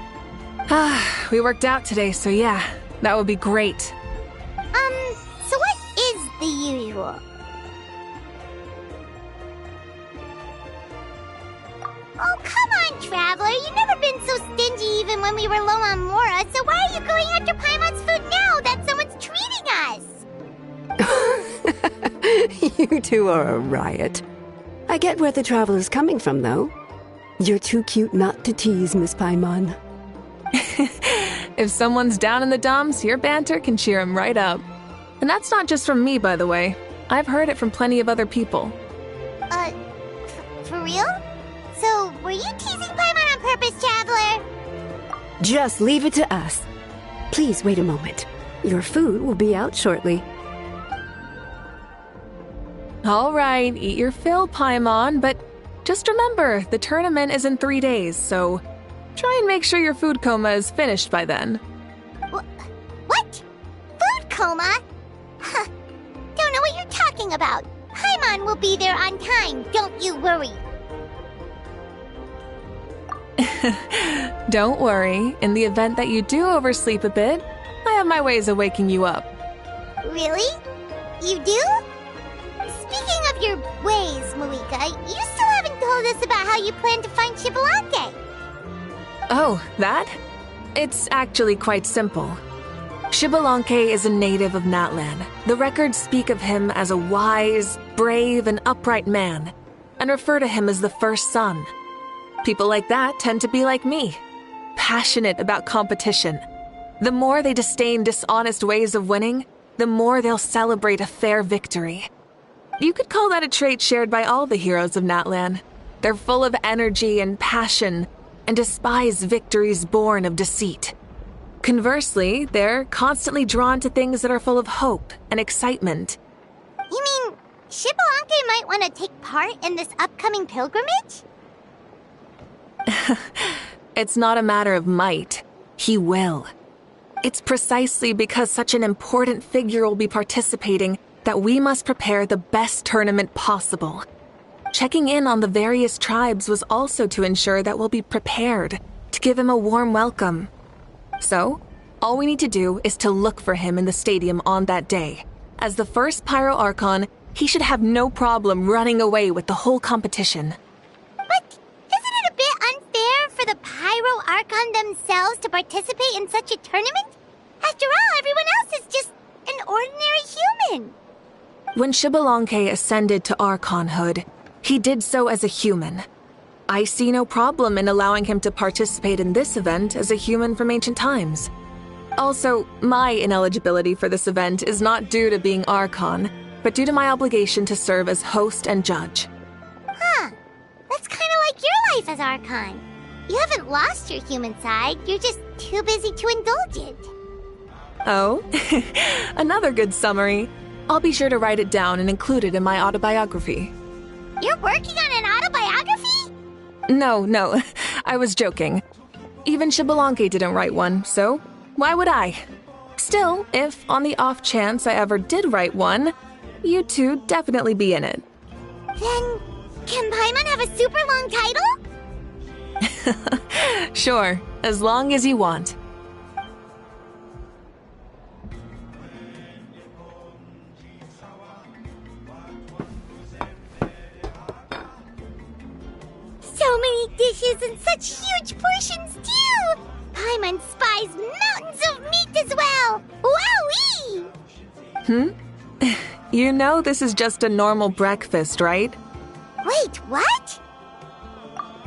We worked out today, so yeah, that would be great. So what is the usual? Oh, come on, Traveler. You've never been so stingy even when we were low on Mora, so why are you going after Paimon's food now that someone's treating us? You two are a riot. I get where the Traveler's coming from, though. You're too cute not to tease, Miss Paimon. If someone's down in the dumps, your banter can cheer him right up. And that's not just from me, by the way. I've heard it from plenty of other people. For real? So, were you teasing Paimon on purpose, Traveler? Just leave it to us. Please wait a moment. Your food will be out shortly. All right, eat your fill, Paimon, but just remember, the tournament is in 3 days, so try and make sure your food coma is finished by then. What? Food coma? Huh. Don't know what you're talking about. Paimon will be there on time, don't you worry. Don't worry, in the event that you do oversleep a bit, I have my ways of waking you up. Really? You do? Speaking of your ways, Mavuika, you still haven't told us about how you plan to find Xbalanque. Oh, that? It's actually quite simple. Xbalanque is a native of Natlan. The records speak of him as a wise, brave, and upright man, and refer to him as the first son. People like that tend to be like me, passionate about competition. The more they disdain dishonest ways of winning, the more they'll celebrate a fair victory. You could call that a trait shared by all the heroes of Natlan. They're full of energy and passion, and despise victories born of deceit. Conversely, they're constantly drawn to things that are full of hope and excitement. You mean Xbalanque might want to take part in this upcoming pilgrimage? It's not a matter of might. He will. It's precisely because such an important figure will be participating that we must prepare the best tournament possible. Checking in on the various tribes was also to ensure that we'll be prepared to give him a warm welcome. So, all we need to do is to look for him in the stadium on that day. As the first Pyro Archon, he should have no problem running away with the whole competition. But isn't it a bit unfair for the Pyro Archon themselves to participate in such a tournament? After all, everyone else is just an ordinary human. When Xbalanque ascended to Archonhood, he did so as a human. I see no problem in allowing him to participate in this event as a human from ancient times. Also, my ineligibility for this event is not due to being Archon, but due to my obligation to serve as host and judge. Huh. That's kind of like your life as Archon. You haven't lost your human side, you're just too busy to indulge it. Oh, another good summary. I'll be sure to write it down and include it in my autobiography. You're working on an autobiography? No, I was joking. Even Xbalanque didn't write one, so why would I? Still, if on the off chance I ever did write one, you two definitely be in it. Then, can Paimon have a super long title? Sure, as long as you want. So many dishes and such huge portions, too! Paimon spies mountains of meat as well! Wowee! You know this is just a normal breakfast, right? Wait, what?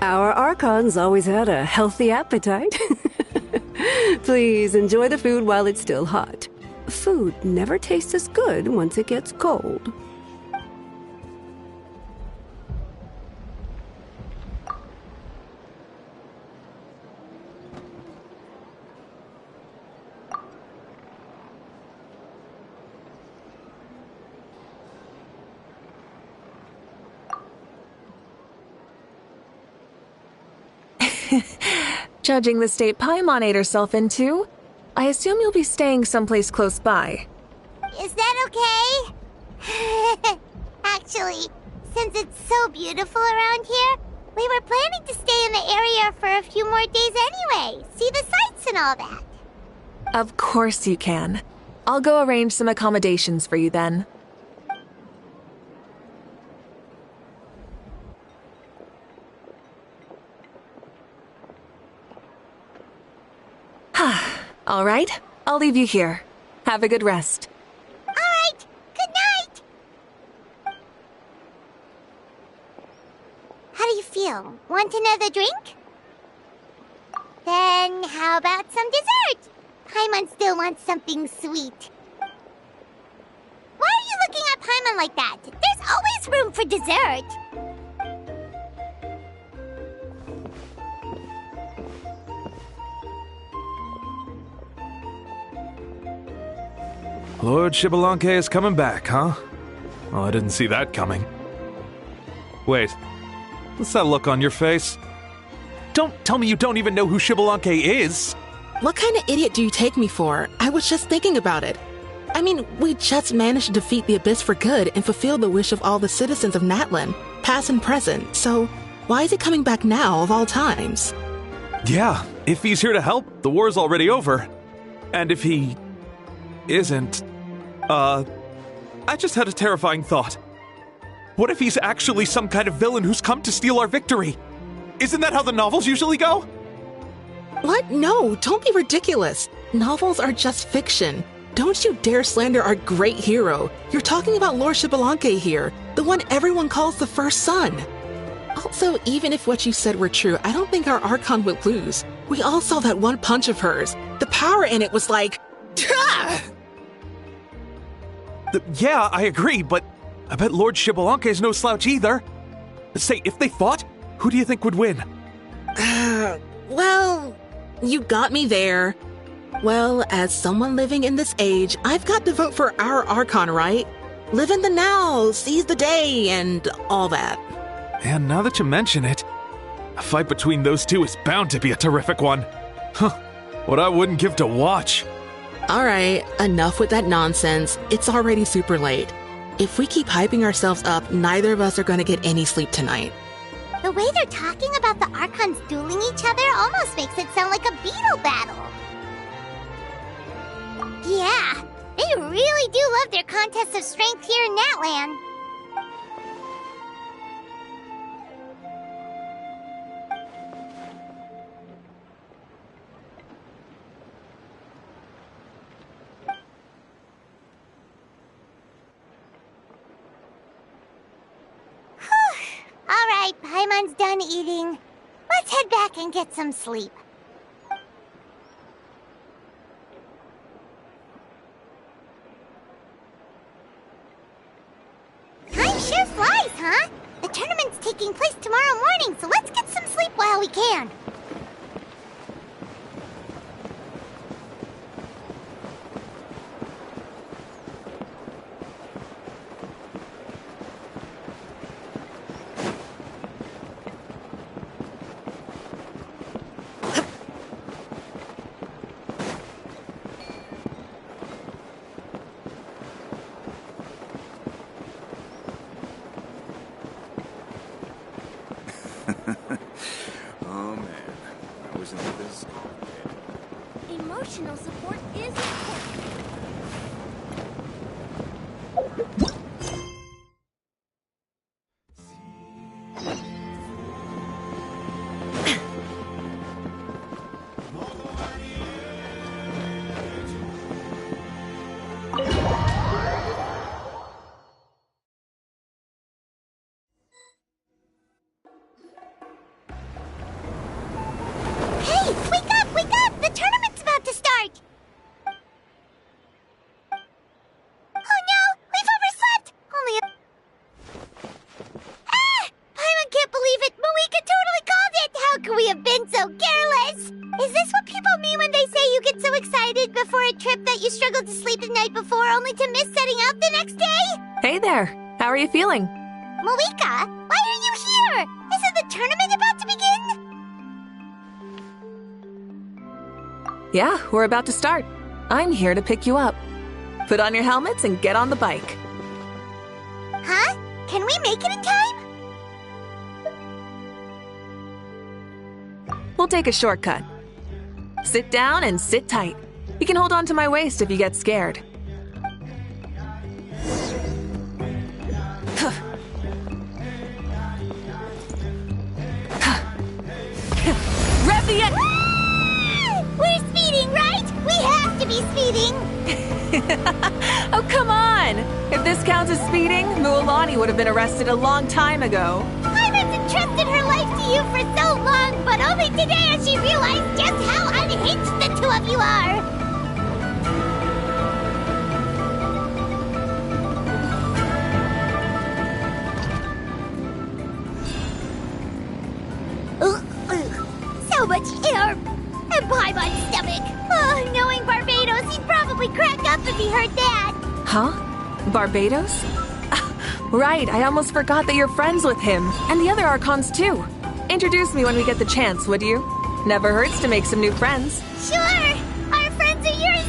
Our Archons always had a healthy appetite. Please enjoy the food while it's still hot. Food never tastes as good once it gets cold. Judging the state Paimon ate herself into, I assume you'll be staying someplace close by. Is that okay? Actually, since it's so beautiful around here, we were planning to stay in the area for a few more days anyway. See the sights and all that. Of course you can. I'll go arrange some accommodations for you then. All right, I'll leave you here. Have a good rest. All right, good night. How do you feel? Want another drink? Then how about some dessert? Paimon still wants something sweet. Why are you looking at Paimon like that? There's always room for dessert. Lord Xbalanque is coming back, huh? Well, I didn't see that coming. Wait, what's that look on your face? Don't tell me you don't even know who Xbalanque is! What kind of idiot do you take me for? I was just thinking about it. I mean, we just managed to defeat the Abyss for good and fulfill the wish of all the citizens of Natlan, past and present, so why is he coming back now of all times? Yeah, if he's here to help, the war's already over. And if he isn't, I just had a terrifying thought. What if he's actually some kind of villain who's come to steal our victory? Isn't that how the novels usually go? What? No, don't be ridiculous. Novels are just fiction. Don't you dare slander our great hero. You're talking about Lord Xbalanque here, the one everyone calls the first son. Also, even if what you said were true, I don't think our Archon would lose. We all saw that one punch of hers. The power in it was like... Yeah, I agree, but I bet Lord Xbalanque is no slouch either. Say, if they fought, who do you think would win? Well, you got me there. Well, as someone living in this age, I've got to vote for our Archon, right? Live in the now, seize the day, and all that. And now that you mention it, a fight between those two is bound to be a terrific one. Huh, what I wouldn't give to watch. Alright, enough with that nonsense. It's already super late. If we keep hyping ourselves up, neither of us are gonna get any sleep tonight. The way they're talking about the Archons dueling each other almost makes it sound like a beetle battle. Yeah, they really do love their contests of strength here in Natlan. Alright, Paimon's done eating. Let's head back and get some sleep. Time sure flies, huh? The tournament's taking place tomorrow morning, so let's get some sleep while we can. Oh man, I was into this. Emotional support is important. Hey, wake up, wake up! The tournament's about to start! Oh no, we've overslept! Only a... Ah! Paimon can't believe it! Mavuika totally called it! How could we have been so careless? Is this what people mean when they say you get so excited before a trip that you struggle to sleep the night before only to miss setting out the next day? Hey there. How are you feeling? Mavuika, why are you here? Isn't the tournament about to begin? Yeah, we're about to start. I'm here to pick you up. Put on your helmets and get on the bike. Huh? Can we make it in time? We'll take a shortcut. Sit down and sit tight. You can hold on to my waist if you get scared. Rev the engine! We're speeding, right? We have to be speeding! Oh, come on! If this counts as speeding, Mualani would have been arrested a long time ago. Paimon's entrusted her life to you for so long, but only today has she realized just how unhinged the two of you are! So much air! And Paimon's stomach! Oh, knowing Barbados, he'd probably crack up if he heard that! Huh? Barbados? Right, I almost forgot that you're friends with him, and the other Archons too. Introduce me when we get the chance, would you? Never hurts to make some new friends. Sure! Our friends are yours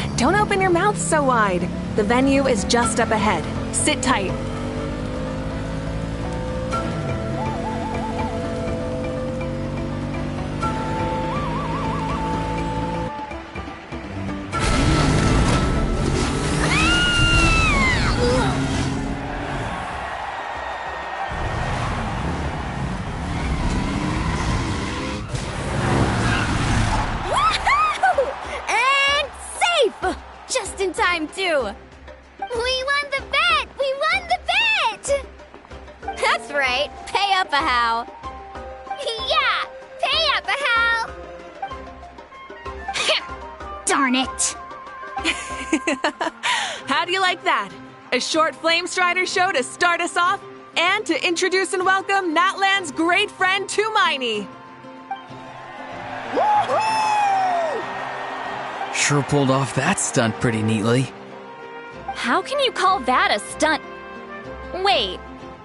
too! Don't open your mouth so wide. The venue is just up ahead. Sit tight. Too. We won the bet! We won the bet! That's right. Pay up a how. Yeah! Pay up a how! Darn it! How do you like that? A short Flame Strider show to start us off, and to introduce and welcome Natlan's great friend Tumaini. Sure pulled off that stunt pretty neatly. How can you call that a stunt? Wait,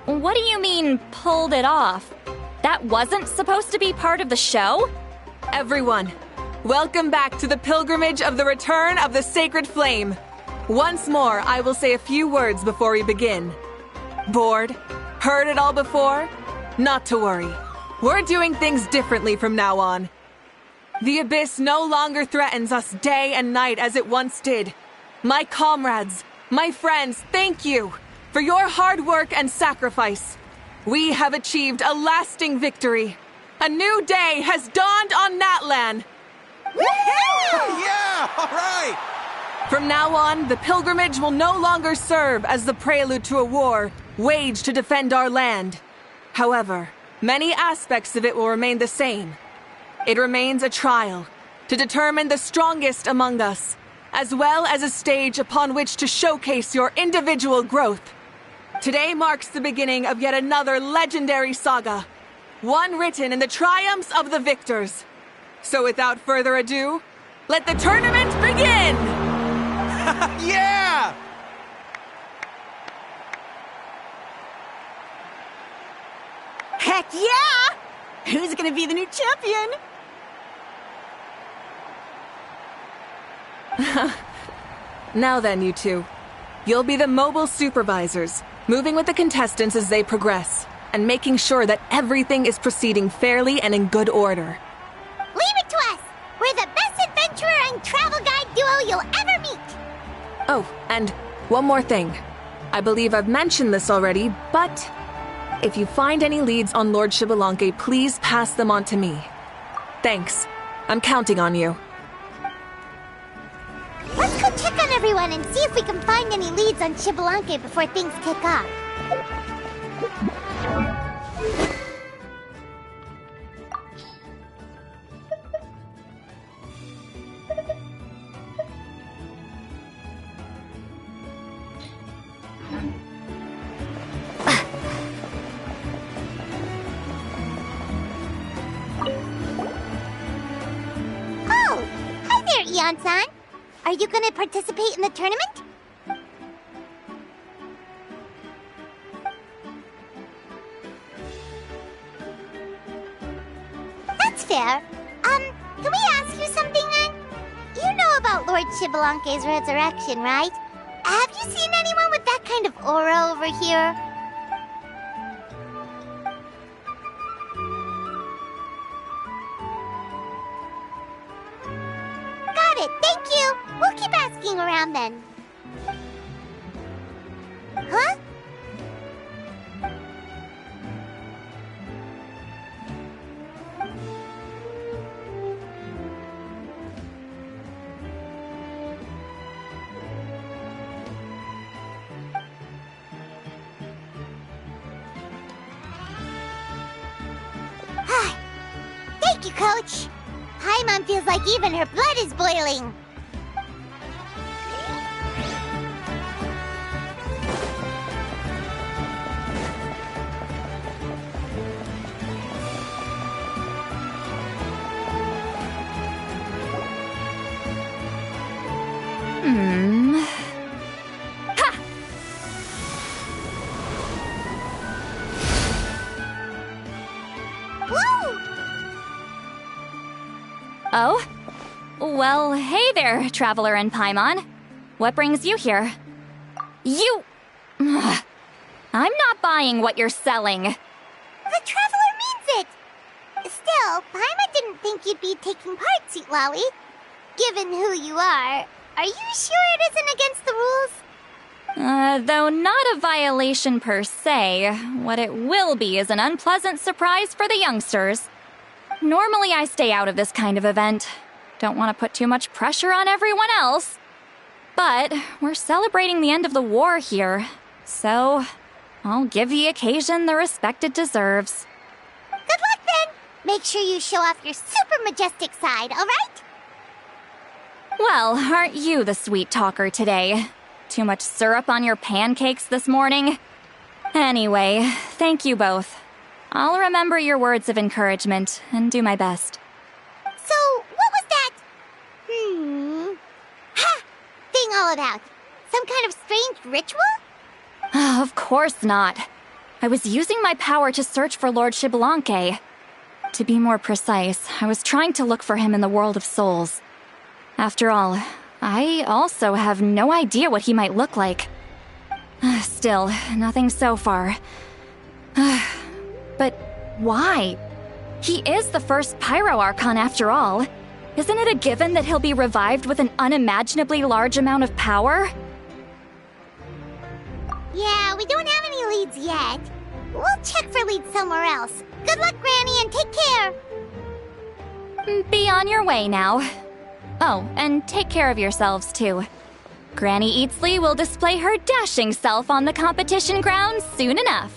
what do you mean, pulled it off? That wasn't supposed to be part of the show? Everyone, welcome back to the pilgrimage of the return of the sacred flame. Once more, I will say a few words before we begin. Bored? Heard it all before? Not to worry. We're doing things differently from now on. The abyss no longer threatens us day and night as it once did. My comrades, my friends, thank you for your hard work and sacrifice. We have achieved a lasting victory. A new day has dawned on Natlan. Yeah! All right! From now on, the pilgrimage will no longer serve as the prelude to a war waged to defend our land. However, many aspects of it will remain the same. It remains a trial to determine the strongest among us, as well as a stage upon which to showcase your individual growth. Today marks the beginning of yet another legendary saga, one written in the triumphs of the victors. So without further ado, let the tournament begin! Yeah! Heck yeah! Who's gonna be the new champion? Now then, you two. You'll be the mobile supervisors, moving with the contestants as they progress, and making sure that everything is proceeding fairly and in good order. Leave it to us! We're the best adventurer and travel guide duo you'll ever meet! Oh, and one more thing. I believe I've mentioned this already, but if you find any leads on Lord Xbalanque, please pass them on to me. Thanks. I'm counting on you. Let's go check on everyone and see if we can find any leads on Xbalanque before things kick off. Oh! Hi there, Eon-san! Are you gonna participate in the tournament? That's fair. Can we ask you something then? You know about Lord Xbalanque's resurrection, right? Have you seen anyone with that kind of aura over here? Got it, thank you! We'll keep asking around then. Huh? Thank you, Coach. Paimon feels like even her blood is boiling. Oh? Well, hey there, Traveler and Paimon. What brings you here? You... Ugh. I'm not buying what you're selling. The Traveler means it! Still, Paimon didn't think you'd be taking part, Sweet Lolly. Given who you are you sure it isn't against the rules? Though not a violation per se, what it will be is an unpleasant surprise for the youngsters. Normally I stay out of this kind of event. Don't want to put too much pressure on everyone else. But we're celebrating the end of the war here, so I'll give the occasion the respect it deserves. Good luck then! Make sure you show off your super majestic side, alright? Well, aren't you the sweet talker today? Too much syrup on your pancakes this morning? Anyway, thank you both. I'll remember your words of encouragement and do my best. So, what was that? Ha! Thing all about? Some kind of strange ritual? Of course not. I was using my power to search for Lord Xbalanque. To be more precise, I was trying to look for him in the world of souls. After all, I also have no idea what he might look like. Still, nothing so far. But why? He is the first Pyro Archon after all. Isn't it a given that he'll be revived with an unimaginably large amount of power? Yeah, we don't have any leads yet. We'll check for leads somewhere else. Good luck, Granny, and take care! Be on your way now. Oh, and take care of yourselves, too. Granny Eatsley will display her dashing self on the competition grounds soon enough.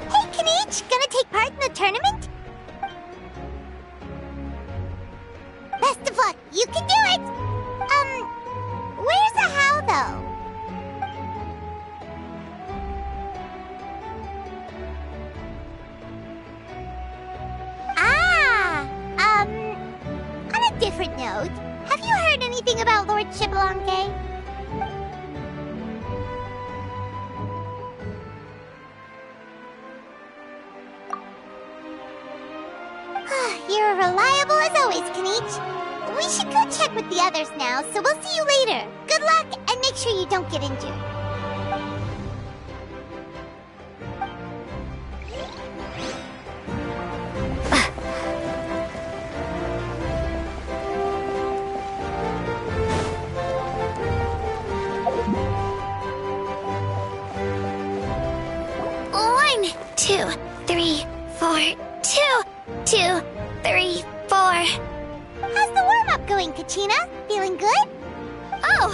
Hey, Kanich! Gonna take part in the tournament? Best of luck! You can do it! Where's the how, though? On a different note, have you heard anything about Lord Xbalanque? You're reliable as always, Kanich. We should go check with the others now, so we'll see you later. Good luck, and make sure you don't get injured. One, 2, 3, 4, 2, 2, 3, 4. How's the warm-up going, Kachina? Feeling good? Oh,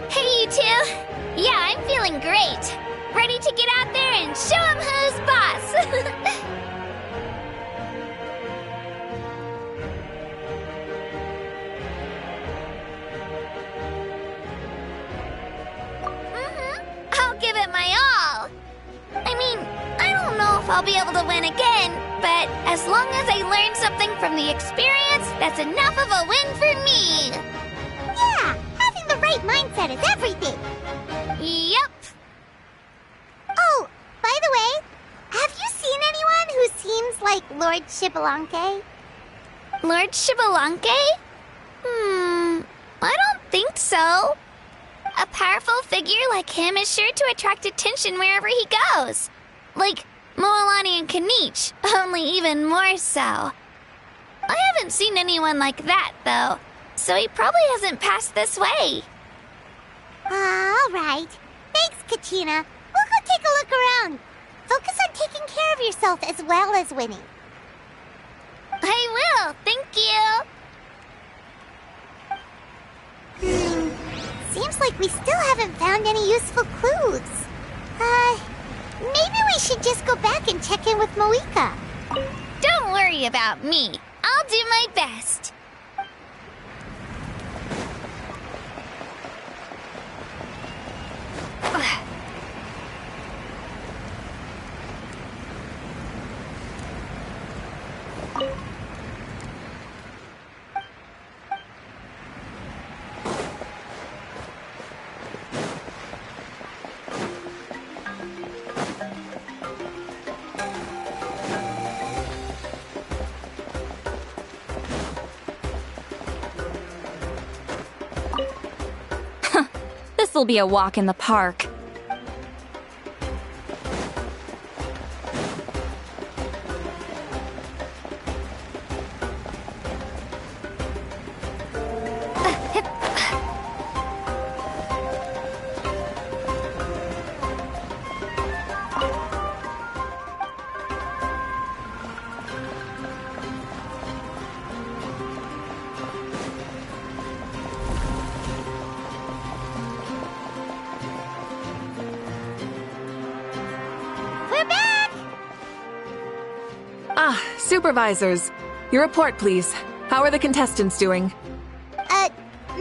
hey you two. Yeah, I'm feeling great. Ready to get out there and show 'em who's boss. I'll give it my all. I mean, I don't know if I'll be able to win again, but as long as I learn something from the experience, that's enough of a win for me. Yeah, having the right mindset is everything. Yep. Oh, by the way, have you seen anyone who seems like Lord Xbalanque? Lord Xbalanque? I don't think so. A powerful figure like him is sure to attract attention wherever he goes. Like Moalani and Kanich, only even more so. I haven't seen anyone like that, though, so he probably hasn't passed this way. All right. Thanks, Kachina. We'll go take a look around. Focus on taking care of yourself as well as winning. I will, thank you. Seems like we still haven't found any useful clues. Maybe we should just go back and check in with Mavuika. Don't worry about me. I'll do my best. This'll be a walk in the park. Supervisors, your report, please. How are the contestants doing?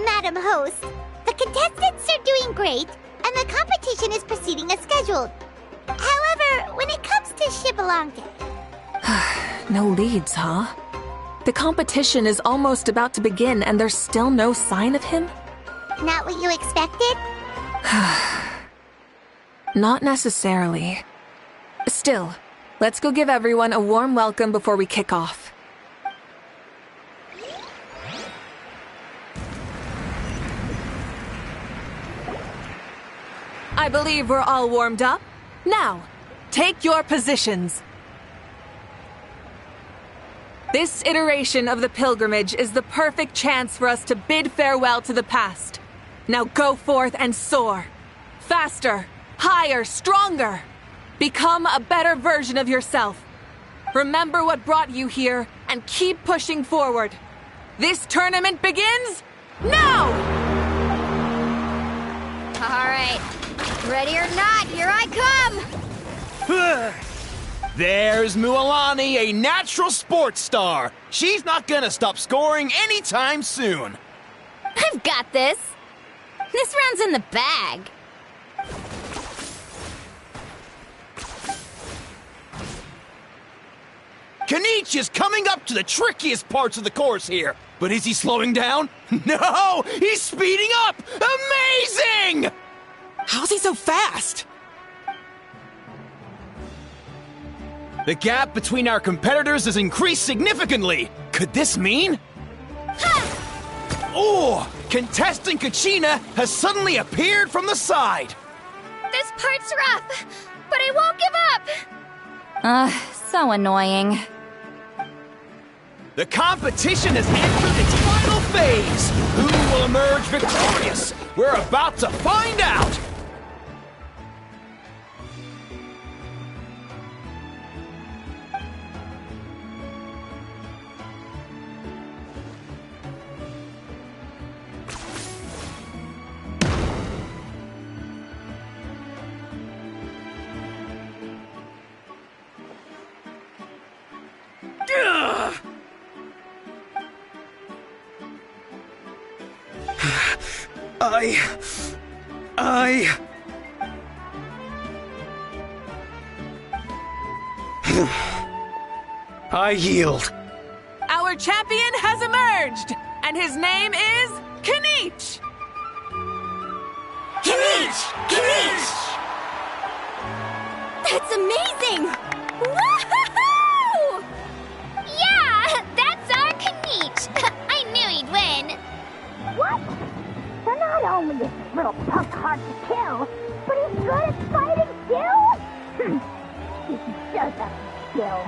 Madam Host, the contestants are doing great, and the competition is proceeding as scheduled. However, when it comes to Xbalanque... No leads, huh? The competition is almost about to begin, and there's still no sign of him? Not what you expected? Not necessarily. Still, let's go give everyone a warm welcome before we kick off. I believe we're all warmed up. Now, take your positions. This iteration of the pilgrimage is the perfect chance for us to bid farewell to the past. Now go forth and soar. Faster, higher, stronger. Become a better version of yourself. Remember what brought you here and keep pushing forward. This tournament begins now! All right. Ready or not, here I come! There's Mualani, a natural sports star. She's not gonna stop scoring anytime soon. I've got this. This round's in the bag. Kenichi is coming up to the trickiest parts of the course here. But is he slowing down? No! He's speeding up! Amazing! How's he so fast? The gap between our competitors has increased significantly. Could this mean? Oh! Contestant Kachina has suddenly appeared from the side. This part's rough, but I won't give up! So annoying. The competition has entered its final phase. Who will emerge victorious? We're about to find out. I yield. Our champion has emerged, and his name is Kenichi! Kenichi! That's amazing! Woohoo! Yeah, that's our Kenichi! I knew he'd win! What? So not only is this little punk hard to kill, but he's good at fighting too? This is just a skill.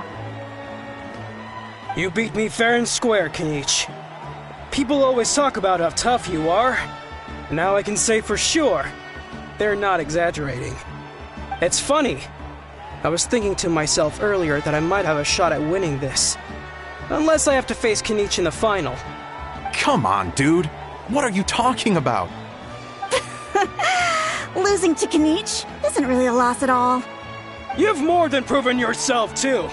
You beat me fair and square, Kenichi. People always talk about how tough you are. Now I can say for sure, they're not exaggerating. It's funny. I was thinking to myself earlier that I might have a shot at winning this. Unless I have to face Kenichi in the final. Come on, dude. What are you talking about? Losing to Kenichi isn't really a loss at all. You've more than proven yourself, too.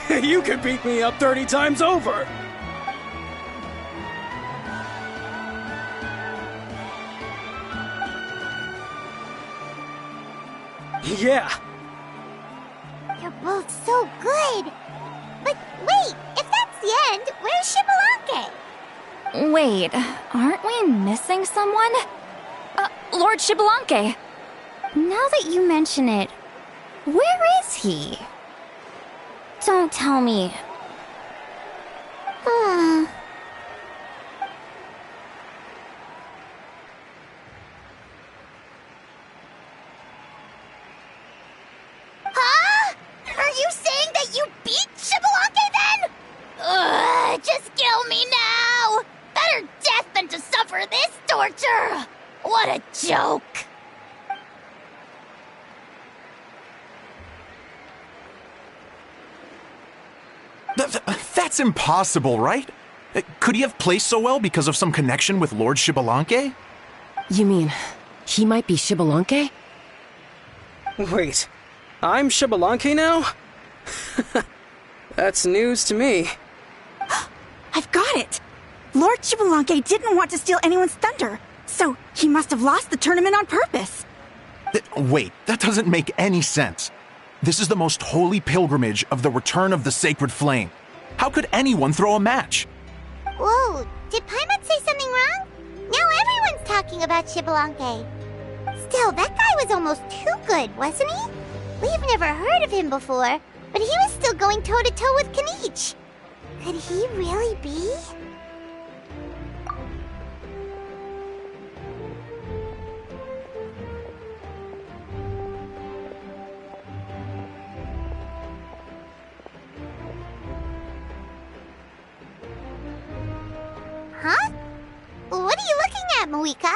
You could beat me up 30 times over. Yeah. You're both so good. But wait, if that's the end, where's Xbalanque? Wait, aren't we missing someone? Lord Xbalanque. Now that you mention it, where is he? Don't tell me. a joke. That's impossible, right? Could he have placed so well because of some connection with Lord Xbalanque? You mean, he might be Xbalanque? Wait, I'm Xbalanque now? That's news to me. I've got it! Lord Xbalanque didn't want to steal anyone's thunder, so he must have lost the tournament on purpose. Wait, that doesn't make any sense. This is the most holy pilgrimage of the return of the sacred flame. How could anyone throw a match? Whoa, did Paimon say something wrong? Now everyone's talking about Xbalanque. Still, that guy was almost too good, wasn't he? We've never heard of him before, but he was still going toe-to-toe with Kaniche. Could he really be? Huh? What are you looking at, Mavuika?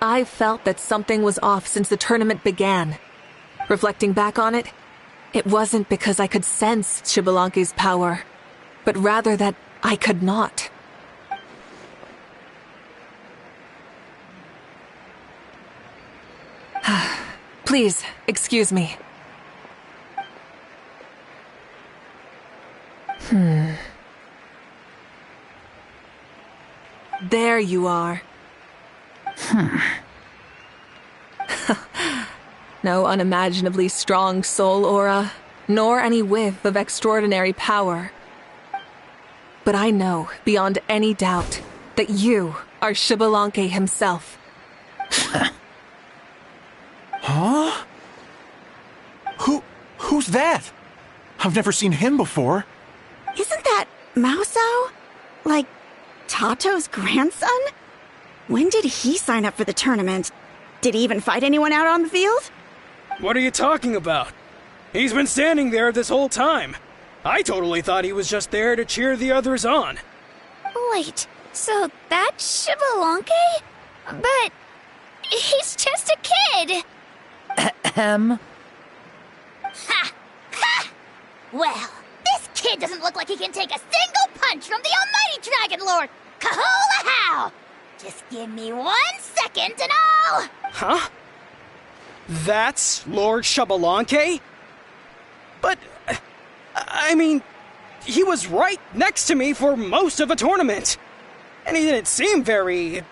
I felt that something was off since the tournament began. Reflecting back on it, it wasn't because I could sense Xbalanque's power, but rather that I could not. Please, excuse me. There you are. No unimaginably strong soul aura, nor any whiff of extraordinary power. But I know, beyond any doubt, that you are Xbalanque himself. Huh? Who's that? I've never seen him before. Isn't that Mauso? Like, Tato's grandson? When did he sign up for the tournament? Did he even fight anyone out on the field? What are you talking about? He's been standing there this whole time. I totally thought he was just there to cheer the others on. Wait, so that's Xbalanque? But he's just a kid. Ahem. Ha! Ha! Well, this kid doesn't look like he can take a single punch from the almighty Dragon Lord! Kahola how! Just give me 1 second and I'll... Huh? That's Lord Xbalanque? But, I mean, he was right next to me for most of the tournament. And he didn't seem very,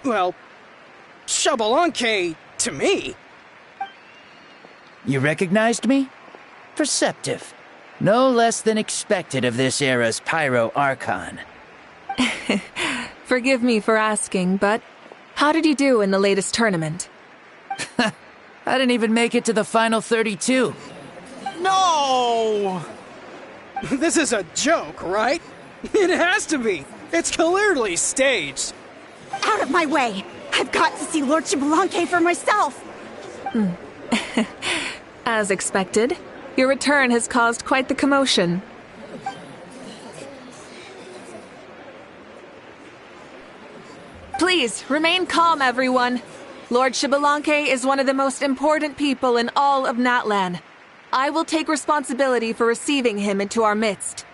well, Xbalanque to me. You recognized me? Perceptive. No less than expected of this era's Pyro Archon. Forgive me for asking, but how did you do in the latest tournament? I didn't even make it to the final 32. No! This is a joke, right? It has to be. It's clearly staged. Out of my way! I've got to see Lord Xbalanque for myself! As expected, your return has caused quite the commotion. Please, remain calm, everyone. Lord Xbalanque is one of the most important people in all of Natlan. I will take responsibility for receiving him into our midst.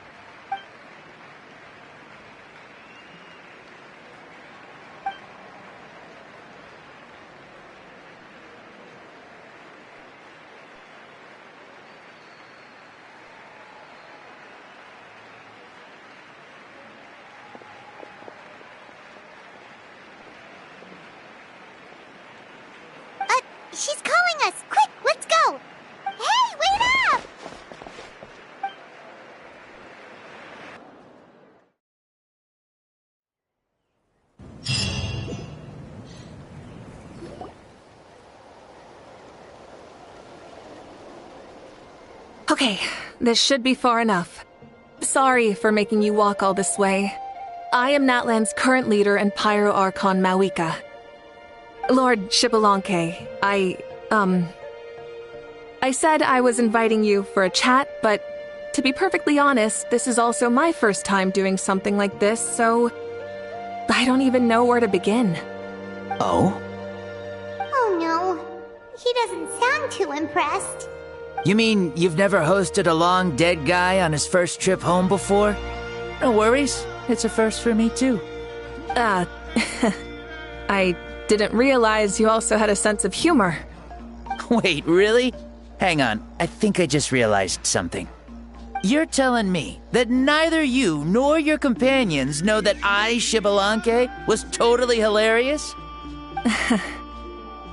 She's calling us! Quick, let's go! Hey, wait up! Okay, this should be far enough. Sorry for making you walk all this way. I am Natlan's current leader and Pyro Archon Mavuika. Lord Xbalanque, I said I was inviting you for a chat, but to be perfectly honest, this is also my first time doing something like this, so I don't even know where to begin. Oh? Oh no, he doesn't sound too impressed. You mean you've never hosted a long dead guy on his first trip home before? No worries, it's a first for me too. I didn't realize you also had a sense of humor. Wait, really? Hang on, I think I just realized something. You're telling me that neither you nor your companions know that I, Xbalanque, was totally hilarious?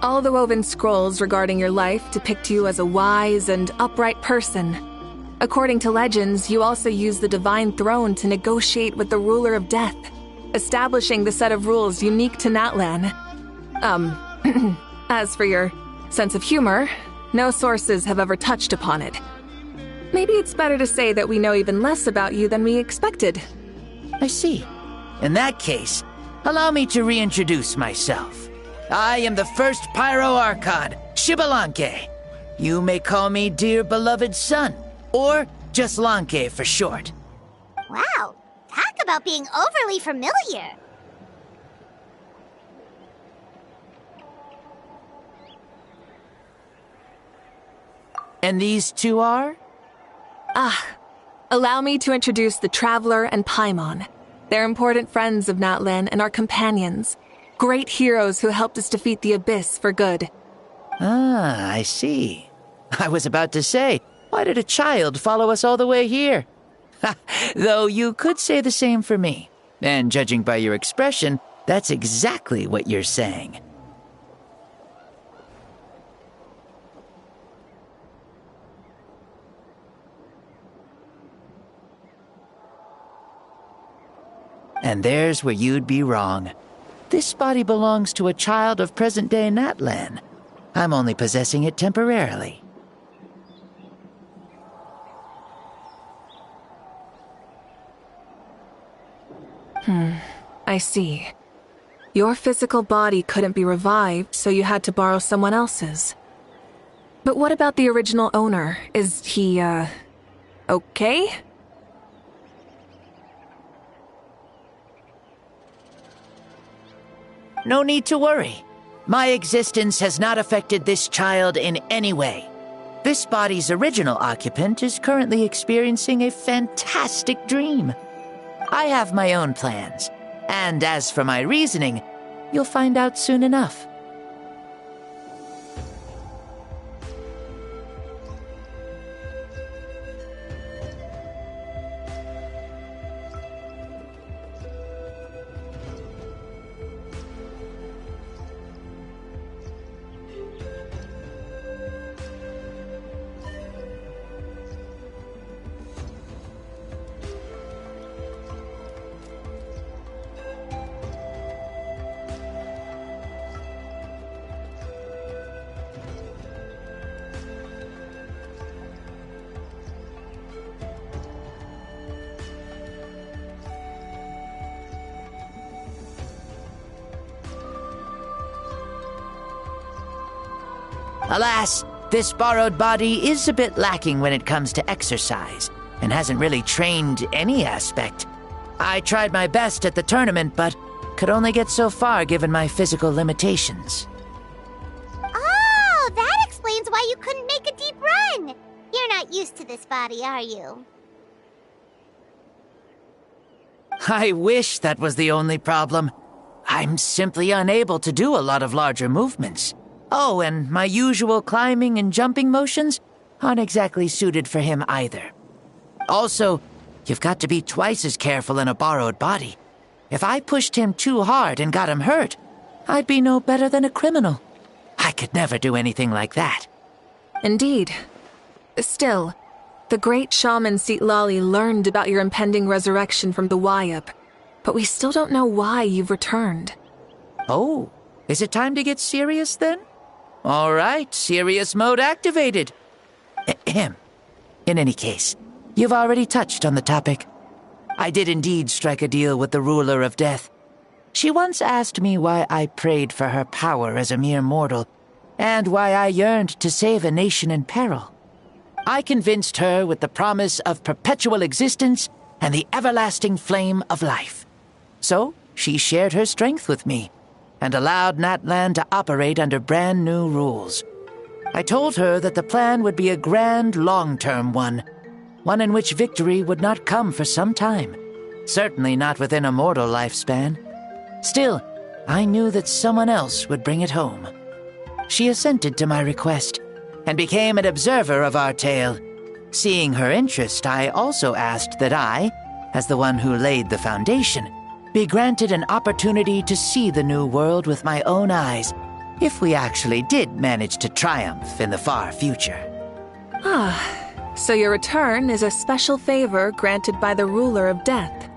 All the woven scrolls regarding your life depict you as a wise and upright person. According to legends, you also use the Divine Throne to negotiate with the Ruler of Death, establishing the set of rules unique to Natlan. As for your sense of humor, no sources have ever touched upon it. Maybe it's better to say that we know even less about you than we expected. I see. In that case, allow me to reintroduce myself. I am the first Pyro Archon, Xbalanque. You may call me dear beloved son, or just Lanque for short. Wow, talk about being overly familiar. And these two are? Allow me to introduce the Traveler and Paimon. They're important friends of Natlan and our companions. Great heroes who helped us defeat the Abyss for good. Ah, I see. I was about to say, why did a child follow us all the way here? Though you could say the same for me. And judging by your expression, that's exactly what you're saying. And there's where you'd be wrong. This body belongs to a child of present-day Natlan. I'm only possessing it temporarily. I see. Your physical body couldn't be revived, so you had to borrow someone else's. But what about the original owner? Is he, okay? No need to worry. My existence has not affected this child in any way. This body's original occupant is currently experiencing a fantastic dream. I have my own plans, and as for my reasoning, you'll find out soon enough. Alas, this borrowed body is a bit lacking when it comes to exercise, and hasn't really trained any aspect. I tried my best at the tournament, but could only get so far given my physical limitations. Oh, that explains why you couldn't make a deep run. You're not used to this body, are you? I wish that was the only problem. I'm simply unable to do a lot of larger movements. Oh, and my usual climbing and jumping motions aren't exactly suited for him either. Also, you've got to be twice as careful in a borrowed body. If I pushed him too hard and got him hurt, I'd be no better than a criminal. I could never do anything like that. Indeed. Still, the great shaman Lali learned about your impending resurrection from the Wayup, but we still don't know why you've returned. Oh, is it time to get serious then? All right, serious mode activated. Ahem. In any case, you've already touched on the topic. I did indeed strike a deal with the Ruler of Death. She once asked me why I prayed for her power as a mere mortal, and why I yearned to save a nation in peril. I convinced her with the promise of perpetual existence and the everlasting flame of life. So, she shared her strength with me and allowed Natlan to operate under brand new rules. I told her that the plan would be a grand long-term one in which victory would not come for some time, certainly not within a mortal lifespan. Still, I knew that someone else would bring it home. She assented to my request and became an observer of our tale. Seeing her interest, I also asked that I, as the one who laid the foundation, be granted an opportunity to see the new world with my own eyes, if we actually did manage to triumph in the far future. So your return is a special favor granted by the ruler of death.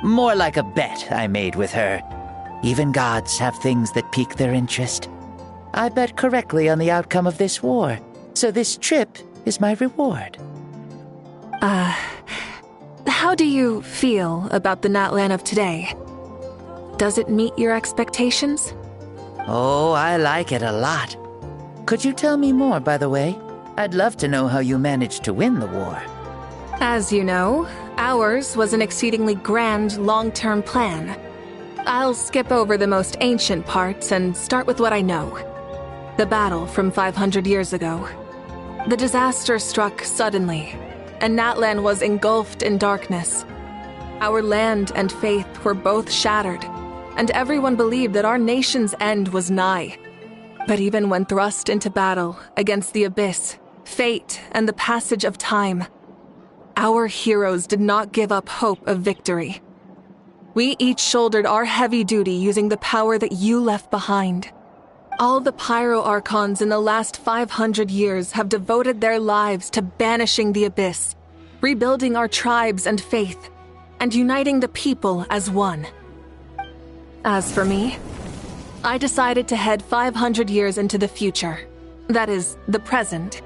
More like a bet I made with her. Even gods have things that pique their interest. I bet correctly on the outcome of this war, so this trip is my reward. How do you feel about the Natlan of today? Does it meet your expectations? Oh, I like it a lot. Could you tell me more, by the way? I'd love to know how you managed to win the war. As you know, ours was an exceedingly grand long-term plan. I'll skip over the most ancient parts and start with what I know. The battle from 500 years ago. The disaster struck suddenly, and Natlan was engulfed in darkness. Our land and faith were both shattered, and everyone believed that our nation's end was nigh. But even when thrust into battle against the abyss, fate, and the passage of time, our heroes did not give up hope of victory. We each shouldered our heavy duty using the power that you left behind. All the Pyro Archons in the last 500 years have devoted their lives to banishing the abyss, rebuilding our tribes and faith, and uniting the people as one. As for me, I decided to head 500 years into the future, that is, the present,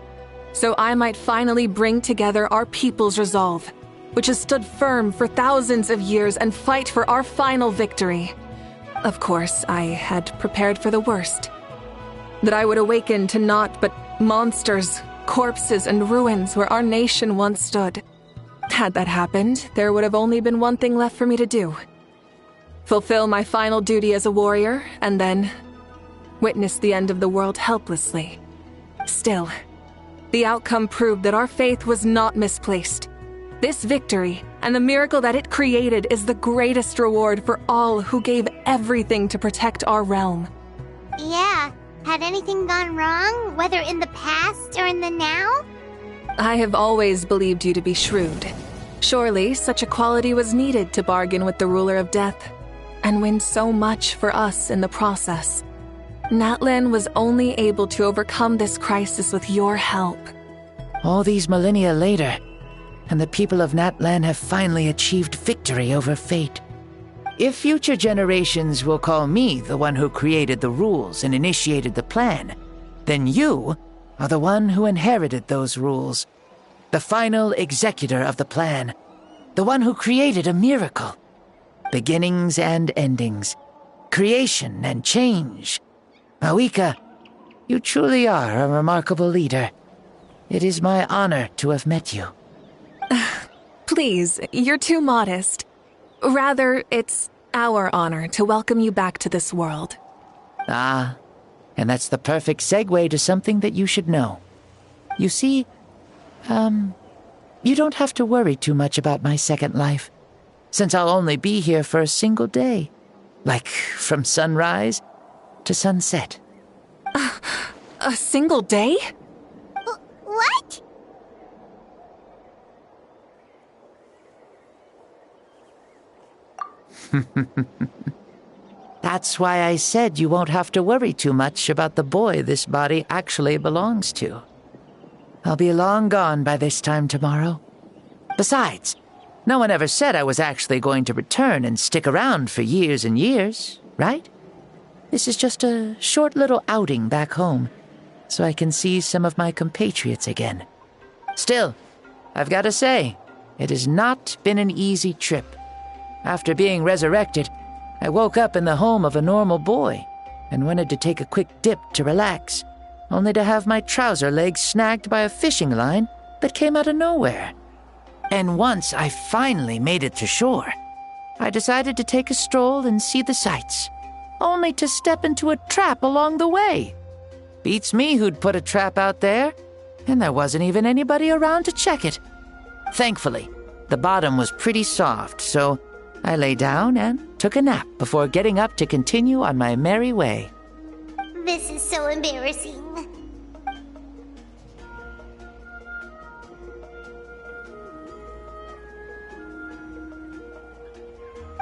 so I might finally bring together our people's resolve, which has stood firm for thousands of years, and fight for our final victory. Of course, I had prepared for the worst. That I would awaken to naught but monsters, corpses, and ruins where our nation once stood. Had that happened, there would have only been one thing left for me to do. Fulfill my final duty as a warrior, and then witness the end of the world helplessly. Still, the outcome proved that our faith was not misplaced. This victory, and the miracle that it created, is the greatest reward for all who gave everything to protect our realm. Yeah. Had anything gone wrong, whether in the past or in the now? I have always believed you to be shrewd. Surely, such a quality was needed to bargain with the ruler of death, and win so much for us in the process. Natlan was only able to overcome this crisis with your help. All these millennia later, and the people of Natlan have finally achieved victory over fate. If future generations will call me the one who created the rules and initiated the plan, then you are the one who inherited those rules. The final executor of the plan. The one who created a miracle. Beginnings and endings. Creation and change. Mavuika, you truly are a remarkable leader. It is my honor to have met you. Please, you're too modest. Rather, it's our honor to welcome you back to this world. Ah, and that's the perfect segue to something that you should know. You see, you don't have to worry too much about my second life, since I'll only be here for a single day. Like, from sunrise to sunset. A single day? What? That's why I said you won't have to worry too much about the boy this body actually belongs to. I'll be long gone by this time tomorrow. Besides, no one ever said I was actually going to return and stick around for years and years, right? This is just a short little outing back home, so I can see some of my compatriots again. Still, I've got to say, it has not been an easy trip. After being resurrected, I woke up in the home of a normal boy and wanted to take a quick dip to relax, only to have my trouser legs snagged by a fishing line that came out of nowhere. And once I finally made it to shore, I decided to take a stroll and see the sights, only to step into a trap along the way. Beats me who'd put a trap out there, and there wasn't even anybody around to check it. Thankfully, the bottom was pretty soft, so I lay down and took a nap before getting up to continue on my merry way. This is so embarrassing.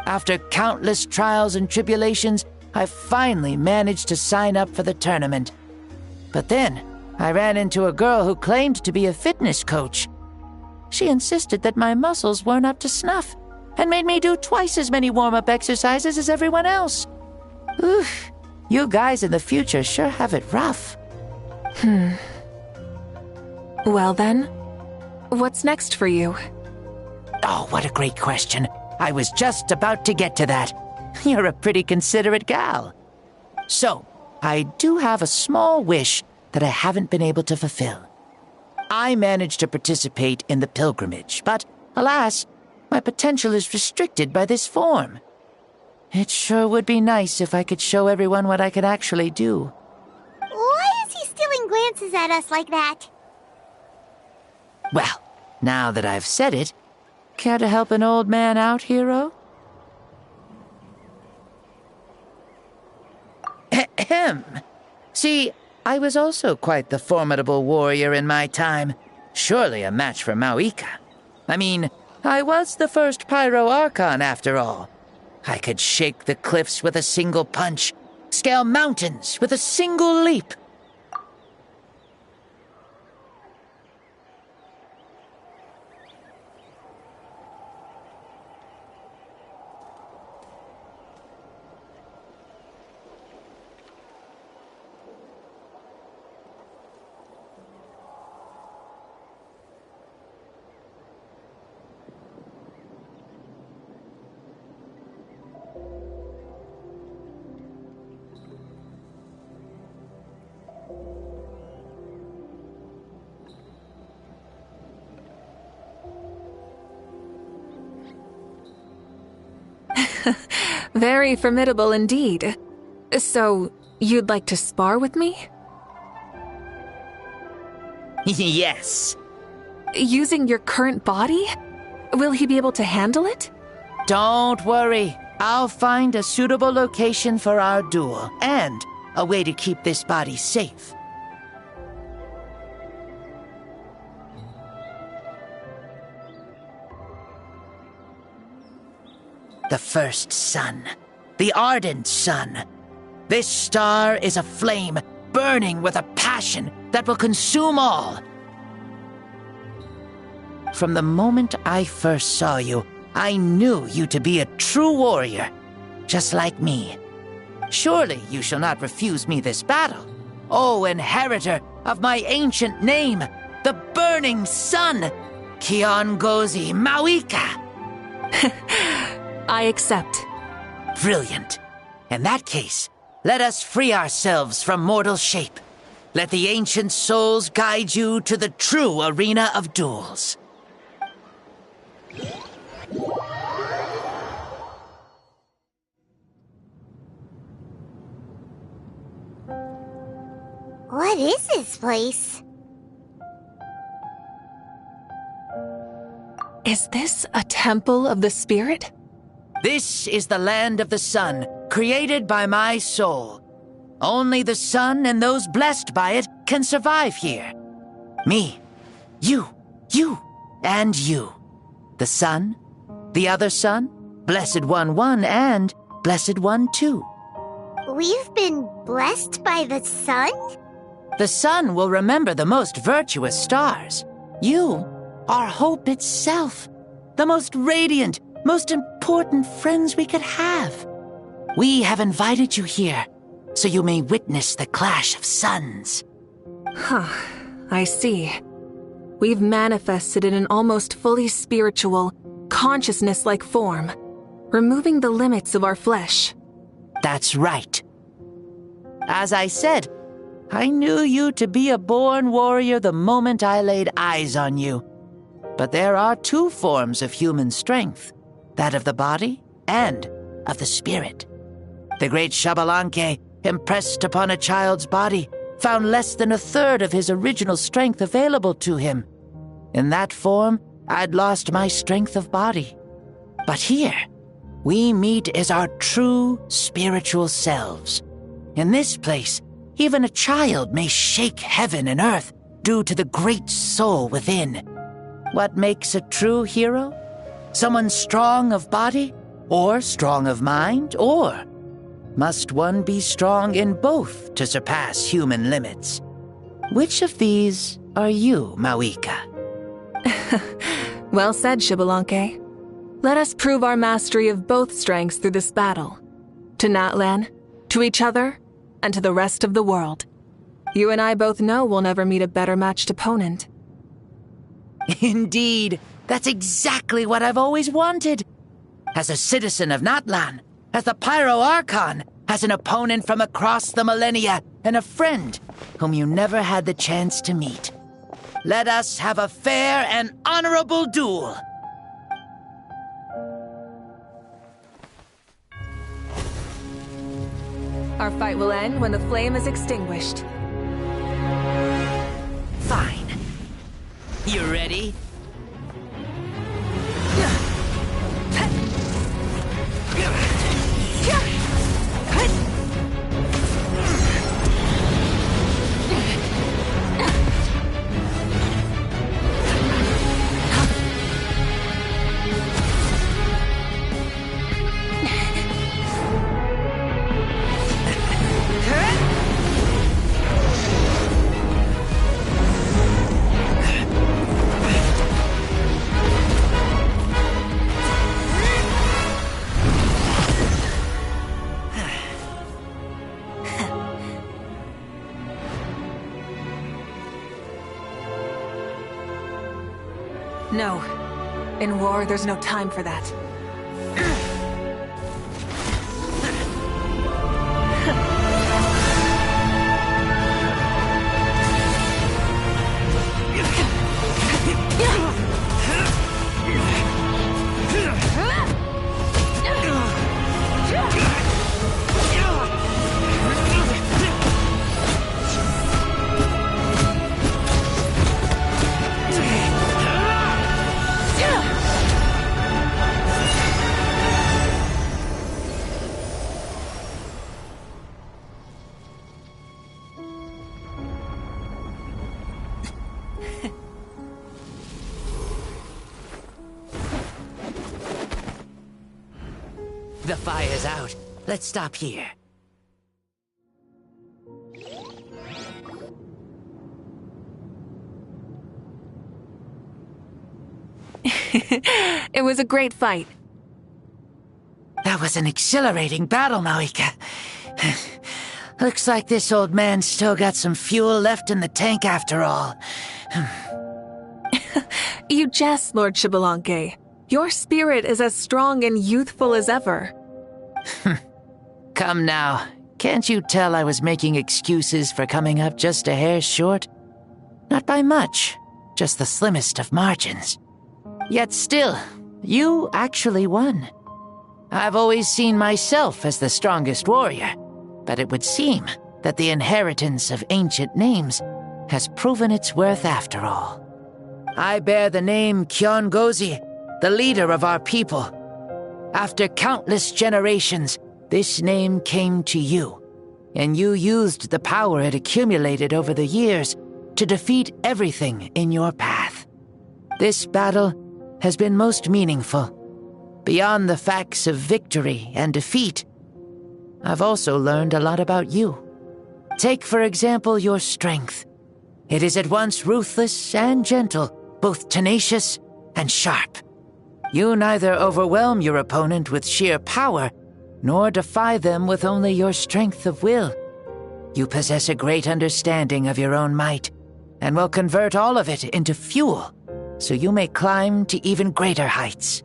After countless trials and tribulations, I finally managed to sign up for the tournament. But then, I ran into a girl who claimed to be a fitness coach. She insisted that my muscles weren't up to snuff, and made me do twice as many warm-up exercises as everyone else. Oof, you guys in the future sure have it rough. Well then, what's next for you? Oh, what a great question. I was just about to get to that. You're a pretty considerate gal. So, I do have a small wish that I haven't been able to fulfill. I managed to participate in the pilgrimage, but alas, my potential is restricted by this form. It sure would be nice if I could show everyone what I could actually do. Why is he stealing glances at us like that? Well, now that I've said it, care to help an old man out, hero? Ahem. See, I was also quite the formidable warrior in my time. Surely a match for Mavuika. I mean, I was the first Pyro Archon after all. I could shake the cliffs with a single punch, scale mountains with a single leap. Very formidable indeed. So, you'd like to spar with me? Yes. Using your current body? Will he be able to handle it? Don't worry. I'll find a suitable location for our duel, and a way to keep this body safe. The first sun. The ardent sun. This star is a flame, burning with a passion that will consume all. From the moment I first saw you, I knew you to be a true warrior, just like me. Surely you shall not refuse me this battle, O inheritor of my ancient name, the Burning Sun, Kiongozi Mavuika. I accept. Brilliant. In that case, let us free ourselves from mortal shape. Let the ancient souls guide you to the true arena of duels. What is this place? Is this a temple of the spirit? This is the land of the sun, created by my soul. Only the sun and those blessed by it can survive here. Me, you, and you. The sun, the other sun, Blessed One 1, and Blessed One 2. We've been blessed by the sun? The sun will remember the most virtuous stars. You are hope itself, the most radiant, most important friends we could have. We have invited you here, so you may witness the clash of suns. Huh, I see. We've manifested in an almost fully spiritual, consciousness-like form, removing the limits of our flesh. That's right. As I said, I knew you to be a born warrior the moment I laid eyes on you. But there are two forms of human strength, that of the body and of the spirit. The great Xbalanque, impressed upon a child's body, found less than a third of his original strength available to him. In that form, I'd lost my strength of body. But here, we meet as our true spiritual selves. In this place, even a child may shake heaven and earth due to the great soul within. What makes a true hero? Someone strong of body, or strong of mind, or must one be strong in both to surpass human limits? Which of these are you, Mavuika? Well said, Xbalanque. Let us prove our mastery of both strengths through this battle. To Natlan, to each other, and to the rest of the world. You and I both know we'll never meet a better matched opponent. Indeed, that's exactly what I've always wanted. As a citizen of Natlan, as the Pyro Archon, as an opponent from across the millennia, and a friend whom you never had the chance to meet. Let us have a fair and honorable duel. Our fight will end when the flame is extinguished. Fine. You ready? No. In war, there's no time for that. The fire's out. Let's stop here. It was a great fight. That was an exhilarating battle, Mavuika. Looks like this old man's still got some fuel left in the tank after all. You jest, Lord Xbalanque. Your spirit is as strong and youthful as ever. Come now. Can't you tell I was making excuses for coming up just a hair short? Not by much, just the slimmest of margins. Yet still, you actually won. I've always seen myself as the strongest warrior, but it would seem that the inheritance of ancient names has proven its worth after all. I bear the name Kyongozi, the leader of our people. After countless generations, this name came to you, and you used the power it accumulated over the years to defeat everything in your path. This battle has been most meaningful. Beyond the facts of victory and defeat, I've also learned a lot about you. Take, for example, your strength. It is at once ruthless and gentle, both tenacious and sharp. You neither overwhelm your opponent with sheer power, nor defy them with only your strength of will. You possess a great understanding of your own might, and will convert all of it into fuel, so you may climb to even greater heights.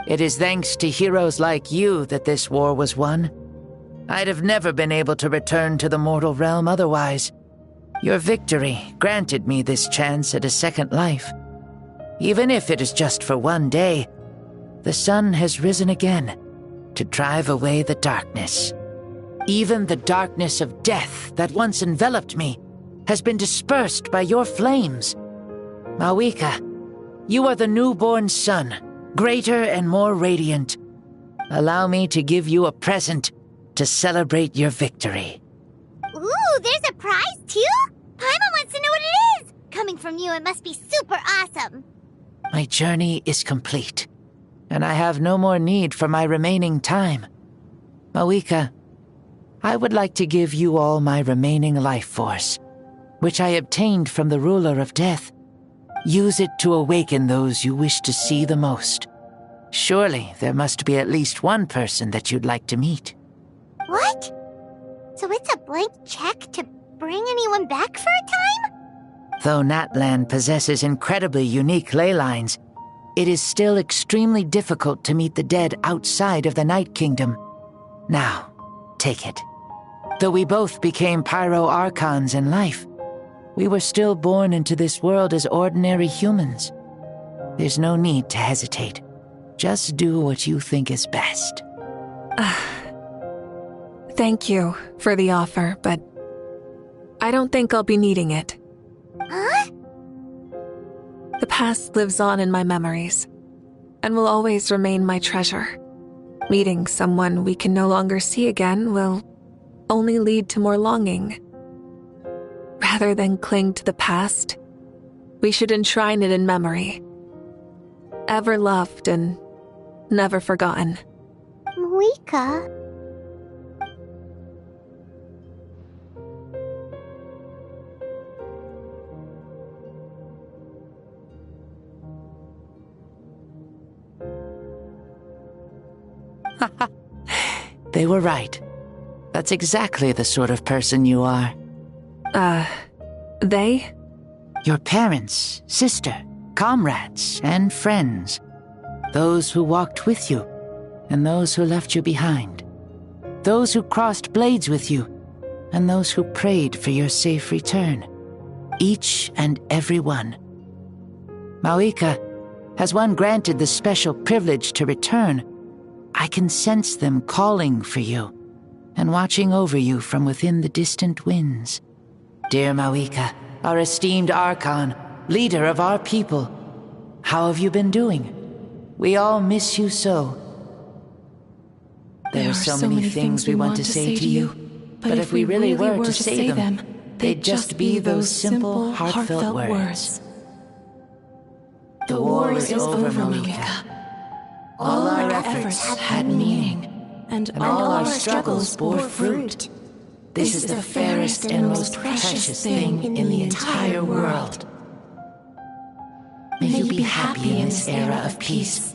It is thanks to heroes like you that this war was won. I'd have never been able to return to the mortal realm otherwise. Your victory granted me this chance at a second life. Even if it is just for one day, the sun has risen again, to drive away the darkness. Even the darkness of death that once enveloped me has been dispersed by your flames. Mavuika, you are the newborn sun, greater and more radiant. Allow me to give you a present to celebrate your victory. Ooh, there's a prize too? Paimon wants to know what it is! Coming from you, it must be super awesome. My journey is complete, and I have no more need for my remaining time. Mavuika, I would like to give you all my remaining life force, which I obtained from the ruler of death. Use it to awaken those you wish to see the most. Surely there must be at least one person that you'd like to meet. What? So it's a blank check to bring anyone back for a time? Though Natlan possesses incredibly unique ley lines, it is still extremely difficult to meet the dead outside of the Night Kingdom. Now, take it. Though we both became Pyro Archons in life, we were still born into this world as ordinary humans. There's no need to hesitate. Just do what you think is best. Thank you for the offer, but I don't think I'll be needing it. Huh? The past lives on in my memories, and will always remain my treasure. Meeting someone we can no longer see again will only lead to more longing. Rather than cling to the past, we should enshrine it in memory. Ever loved and never forgotten. Mavuika. They were right. That's exactly the sort of person you are. They? Your parents, sister, comrades, and friends. Those who walked with you, and those who left you behind. Those who crossed blades with you, and those who prayed for your safe return. Each and every one. Mavuika, has one granted the special privilege to return, I can sense them calling for you, and watching over you from within the distant winds. Dear Mavuika, our esteemed Archon, leader of our people, how have you been doing? We all miss you so. There are so many things we want to say to you, but if we really were to say them, they'd just be those simple, heartfelt words. The war is over, Mavuika. All our efforts had meaning, and all our struggles bore fruit. This is the fairest and most precious thing in the entire world. May you be happy in this era of peace.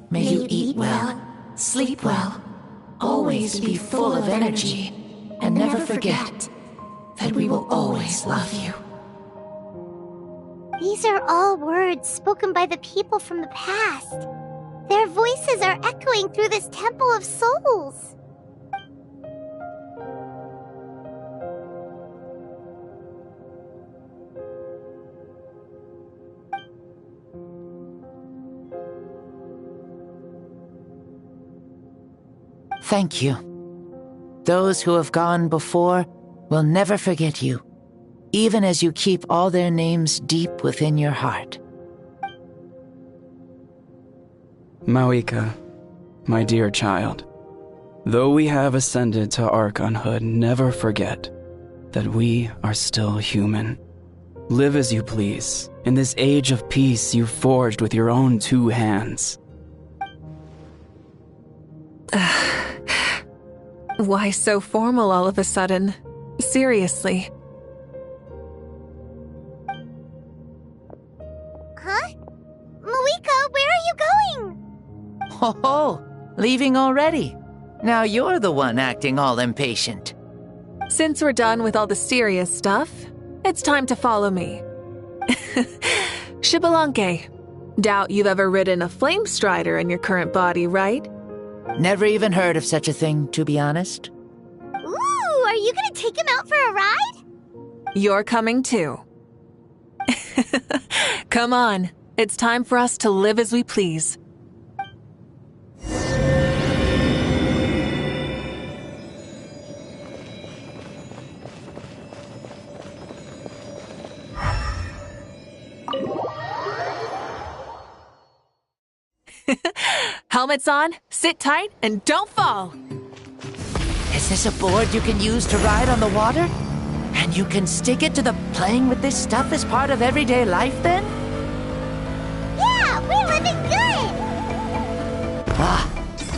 May you eat well, sleep well, always be full of energy, and never forget that we will always love you. These are all words spoken by the people from the past. Their voices are echoing through this Temple of Souls. Thank you. Those who have gone before will never forget you, even as you keep all their names deep within your heart. Mavuika, my dear child, though we have ascended to Archonhood, never forget that we are still human. Live as you please, in this age of peace you forged with your own 2 hands. Why so formal all of a sudden? Seriously. Huh? Mavuika, where are you going? Ho, leaving already? Now you're the one acting all impatient. Since we're done with all the serious stuff, it's time to follow me. Xbalanque, doubt you've ever ridden a flame strider in your current body, right? Never even heard of such a thing, to be honest. Ooh, are you gonna take him out for a ride? You're coming too. Come on, it's time for us to live as we please. Helmets on, sit tight, and don't fall. Is this a board you can use to ride on the water? And you can stick it to the playing with this stuff as part of everyday life then? Yeah, we're living good! Ah,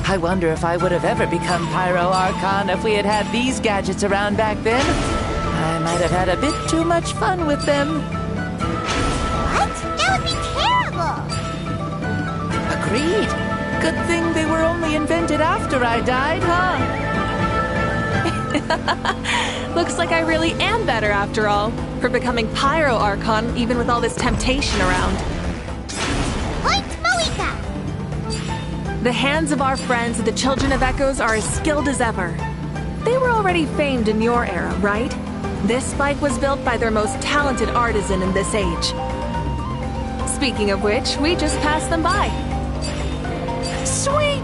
I wonder if I would have ever become Pyro Archon if we had had these gadgets around back then. I might have had a bit too much fun with them. What? That would be terrible! Agreed. Good thing they were only invented after I died, huh? Looks like I really am better after all, for becoming Pyro Archon even with all this temptation around. Point Mavuika! The hands of our friends, the Children of Echoes, are as skilled as ever. They were already famed in your era, right? This spike was built by their most talented artisan in this age. Speaking of which, we just passed them by. Sweet!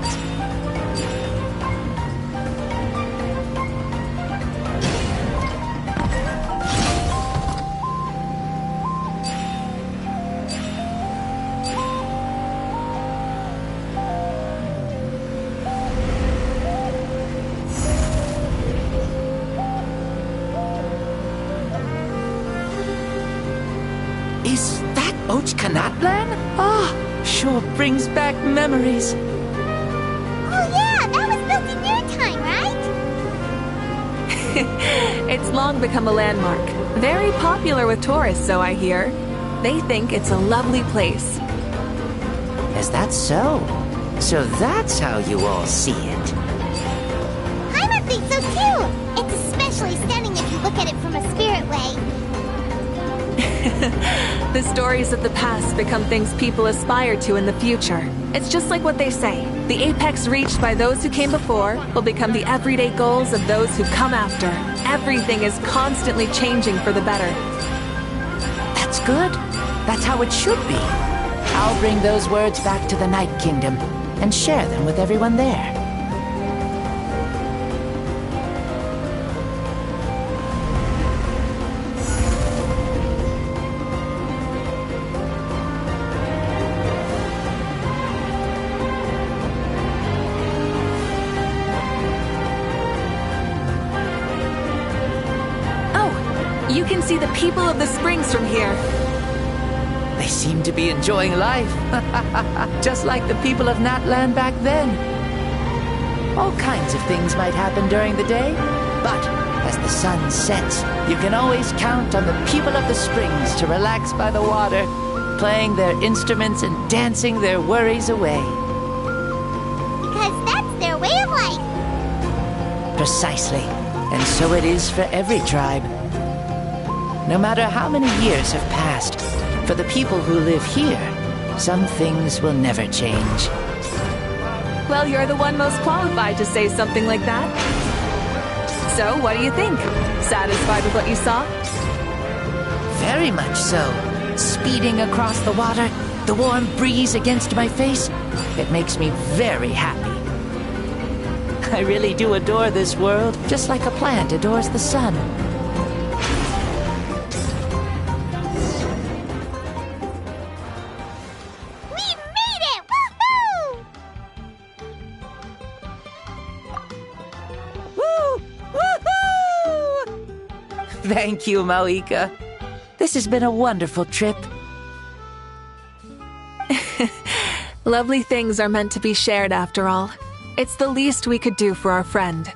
Is that Ochkanatlan? Ah, sure brings back memories. Oh yeah, that was built in your time, right? It's long become a landmark. Very popular with tourists, so I hear. They think it's a lovely place. Is that so? So that's how you all see it. I think so too! It's especially stunning if you look at it from a spirit way. The stories of the past become things people aspire to in the future. It's just like what they say. The apex reached by those who came before will become the everyday goals of those who come after. Everything is constantly changing for the better. That's good. That's how it should be. I'll bring those words back to the Night Kingdom and share them with everyone there. You can see the people of the springs from here. They seem to be enjoying life. Just like the people of Natland back then. All kinds of things might happen during the day, but as the sun sets, you can always count on the people of the springs to relax by the water, playing their instruments and dancing their worries away. Because that's their way of life. Precisely. And so it is for every tribe. No matter how many years have passed, for the people who live here, some things will never change. Well, you're the one most qualified to say something like that. So, what do you think? Satisfied with what you saw? Very much so. Speeding across the water, the warm breeze against my face, it makes me very happy. I really do adore this world, just like a plant adores the sun. Thank you, Mavuika. This has been a wonderful trip. Lovely things are meant to be shared after all. It's the least we could do for our friend.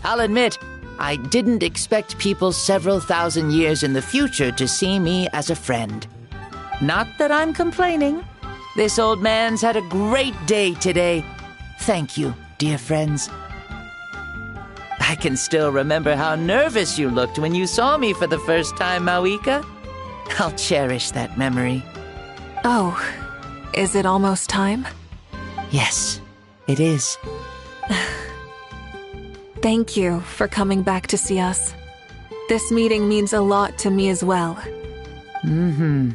I'll admit, I didn't expect people several thousand years in the future to see me as a friend. Not that I'm complaining. This old man's had a great day today. Thank you, dear friends. I can still remember how nervous you looked when you saw me for the first time, Mavuika. I'll cherish that memory. Oh, is it almost time? Yes, it is. Thank you for coming back to see us. This meeting means a lot to me as well. Mm-hmm.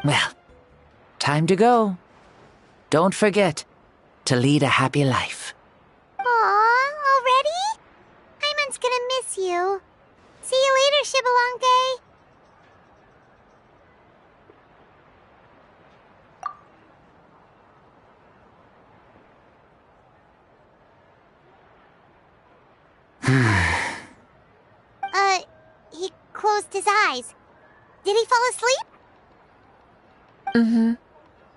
Well, time to go. Don't forget to lead a happy life. Aw, already? Paimon's gonna miss you. See you later, Xbalanque. He closed his eyes. Did he fall asleep? Mm-hmm.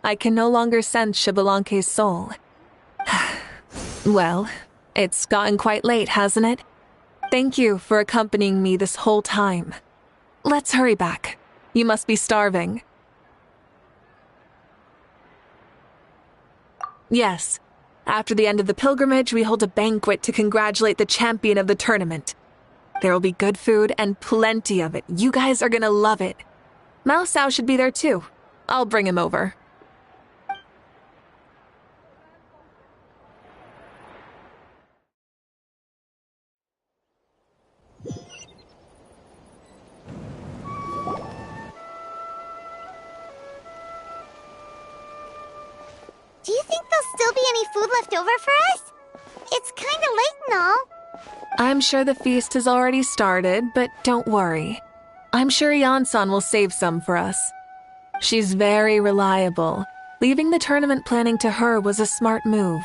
I can no longer sense Xbalanque's soul. Well, it's gotten quite late, hasn't it? Thank you for accompanying me this whole time. Let's hurry back. You must be starving. Yes. After the end of the pilgrimage, we hold a banquet to congratulate the champion of the tournament. There will be good food and plenty of it. You guys are gonna love it. Mao Sao should be there too. I'll bring him over. Do you think there'll still be any food left over for us? It's kinda late and all. I'm sure the feast has already started, but don't worry. I'm sure Yan-san will save some for us. She's very reliable. Leaving the tournament planning to her was a smart move.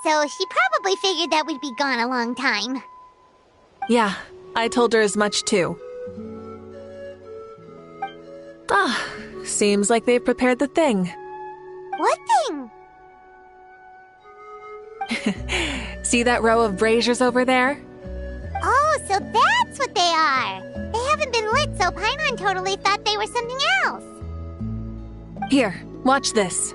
So she probably figured that we'd be gone a long time. Yeah, I told her as much too. Seems like they've prepared the thing. What thing? See that row of braziers over there? Oh, so that's what they are. They haven't been lit, so Paimon totally thought they were something else. Here, watch this.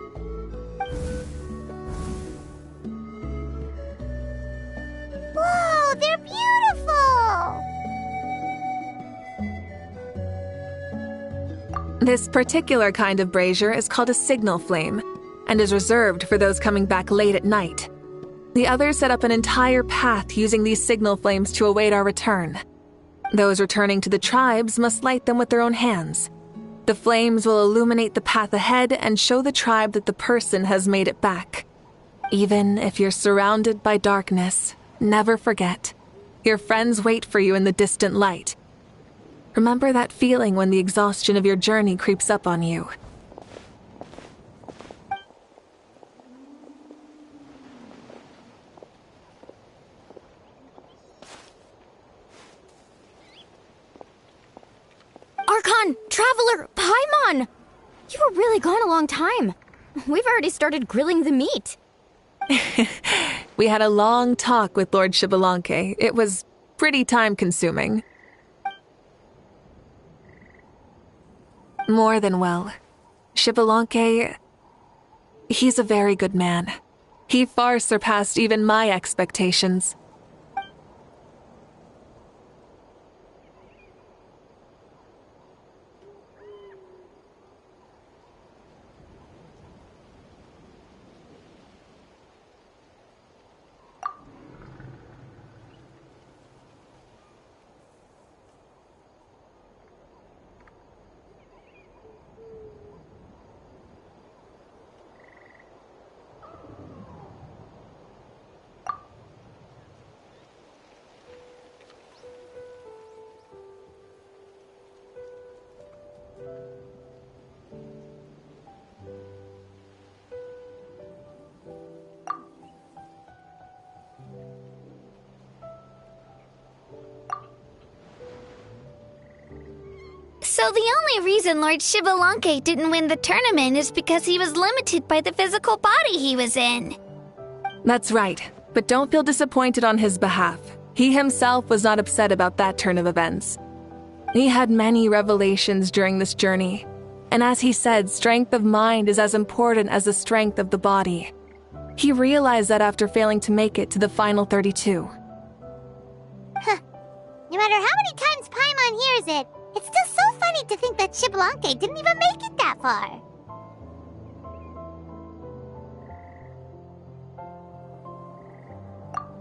Whoa, they're beautiful! This particular kind of brazier is called a signal flame, and is reserved for those coming back late at night. The others set up an entire path using these signal flames to await our return. Those returning to the tribes must light them with their own hands. The flames will illuminate the path ahead and show the tribe that the person has made it back. Even if you're surrounded by darkness, never forget. Your friends wait for you in the distant light. Remember that feeling when the exhaustion of your journey creeps up on you. Archon! Traveler! Paimon! You were really gone a long time. We've already started grilling the meat. We had a long talk with Lord Xbalanque. It was pretty time-consuming. More than well. Xbalanque, he's a very good man. He far surpassed even my expectations. So the only reason Lord Xbalanque didn't win the tournament is because he was limited by the physical body he was in. That's right, but don't feel disappointed on his behalf. He himself was not upset about that turn of events. He had many revelations during this journey, and as he said, strength of mind is as important as the strength of the body. He realized that after failing to make it to the final 32. Huh. No matter how many times Paimon hears it, it's still so funny to think that Xbalanque didn't even make it that far.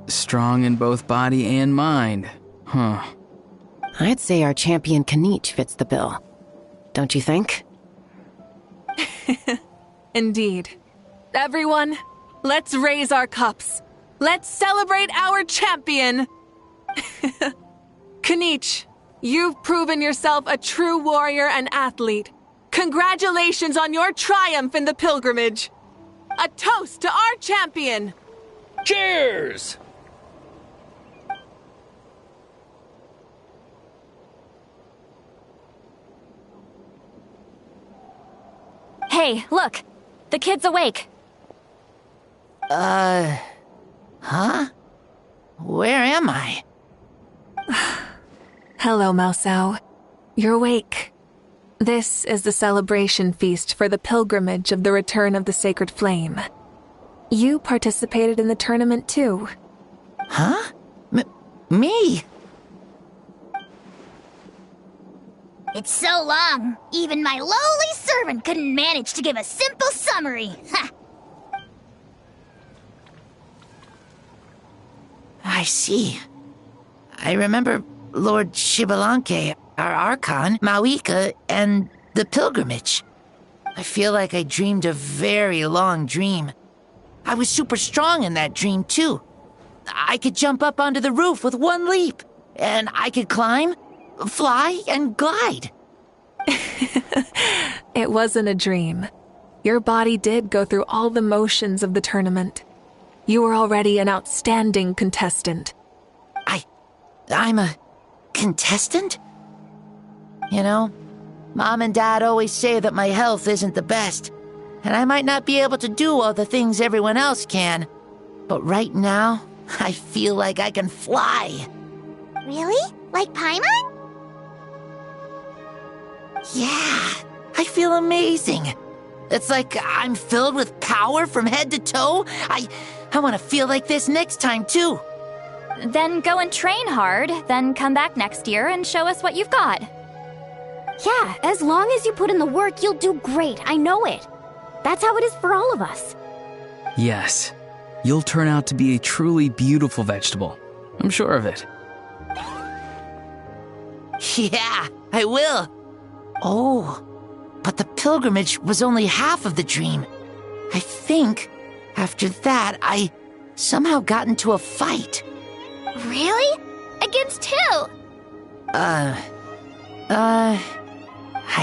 Strong in both body and mind. Huh. I'd say our champion Kanich fits the bill. Don't you think? Indeed. Everyone, let's raise our cups. Let's celebrate our champion! Kanich, you've proven yourself a true warrior and athlete. Congratulations on your triumph in the pilgrimage. A toast to our champion! Cheers! Hey, look! The kid's awake. Huh? Where am I? Hello, Mausau. You're awake. This is the celebration feast for the pilgrimage of the return of the Sacred Flame. You participated in the tournament too. Huh? Me? It's so long, even my lowly servant couldn't manage to give a simple summary. Ha! I see. I remember Lord Xbalanque, our Archon, Mavuika, and the pilgrimage. I feel like I dreamed a very long dream. I was super strong in that dream, too. I could jump up onto the roof with one leap, and I could climb, fly, and glide. It wasn't a dream. Your body did go through all the motions of the tournament. You were already an outstanding contestant. I'm a contestant? You know, Mom and Dad always say that my health isn't the best, and I might not be able to do all the things everyone else can. But right now, I feel like I can fly. Really? Like Paimon? Yeah, I feel amazing. It's like I'm filled with power from head to toe. I want to feel like this next time, too. Then go and train hard, then come back next year and show us what you've got. Yeah, as long as you put in the work, you'll do great. I know it. That's how it is for all of us. Yes, you'll turn out to be a truly beautiful vegetable. I'm sure of it. Yeah, I will. Oh, but the pilgrimage was only half of the dream. I think after that, I somehow got into a fight. Really? Against who? I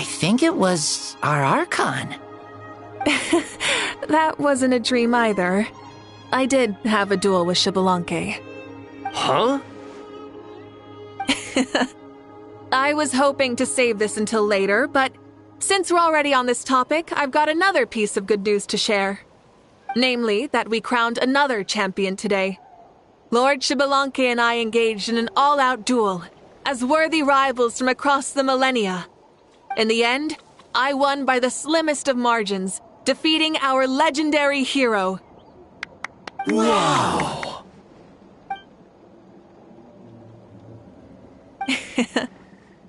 think it was our Archon. That wasn't a dream either. I did have a duel with Xbalanque. Huh? I was hoping to save this until later, but since we're already on this topic, I've got another piece of good news to share. Namely, that we crowned another champion today. Lord Xbalanque and I engaged in an all-out duel, as worthy rivals from across the millennia. In the end, I won by the slimmest of margins, defeating our legendary hero. Wow!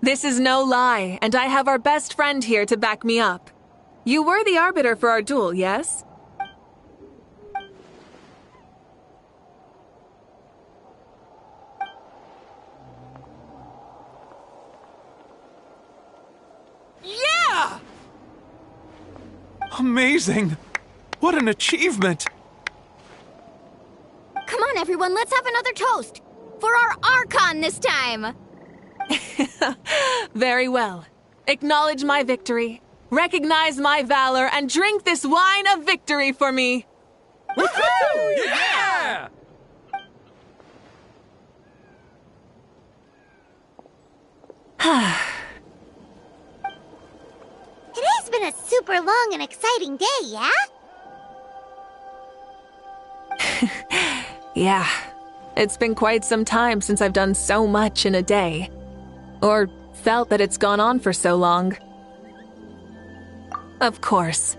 This is no lie, and I have our best friend here to back me up. You were the arbiter for our duel, yes? Yeah! Amazing! What an achievement! Come on, everyone, let's have another toast. For our Archon this time. Very well. Acknowledge my victory, recognize my valor, and drink this wine of victory for me. Woohoo! Yeah! Today's been a super long and exciting day, yeah? Yeah, it's been quite some time since I've done so much in a day. Or felt that it's gone on for so long. Of course.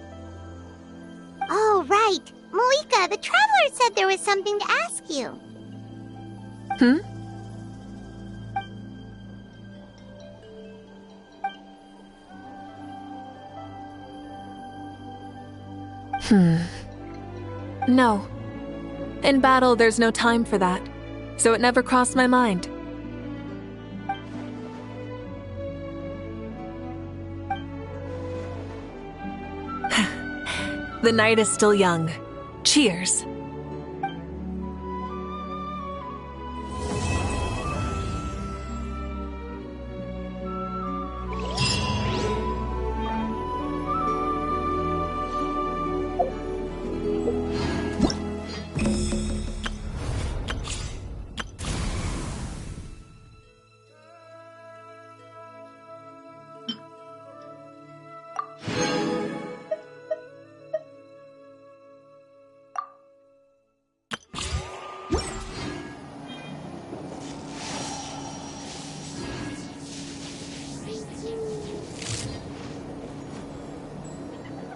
Oh, right. Mavuika, the Traveler said there was something to ask you. Hmm? No. In battle, there's no time for that, so it never crossed my mind. The night is still young. Cheers.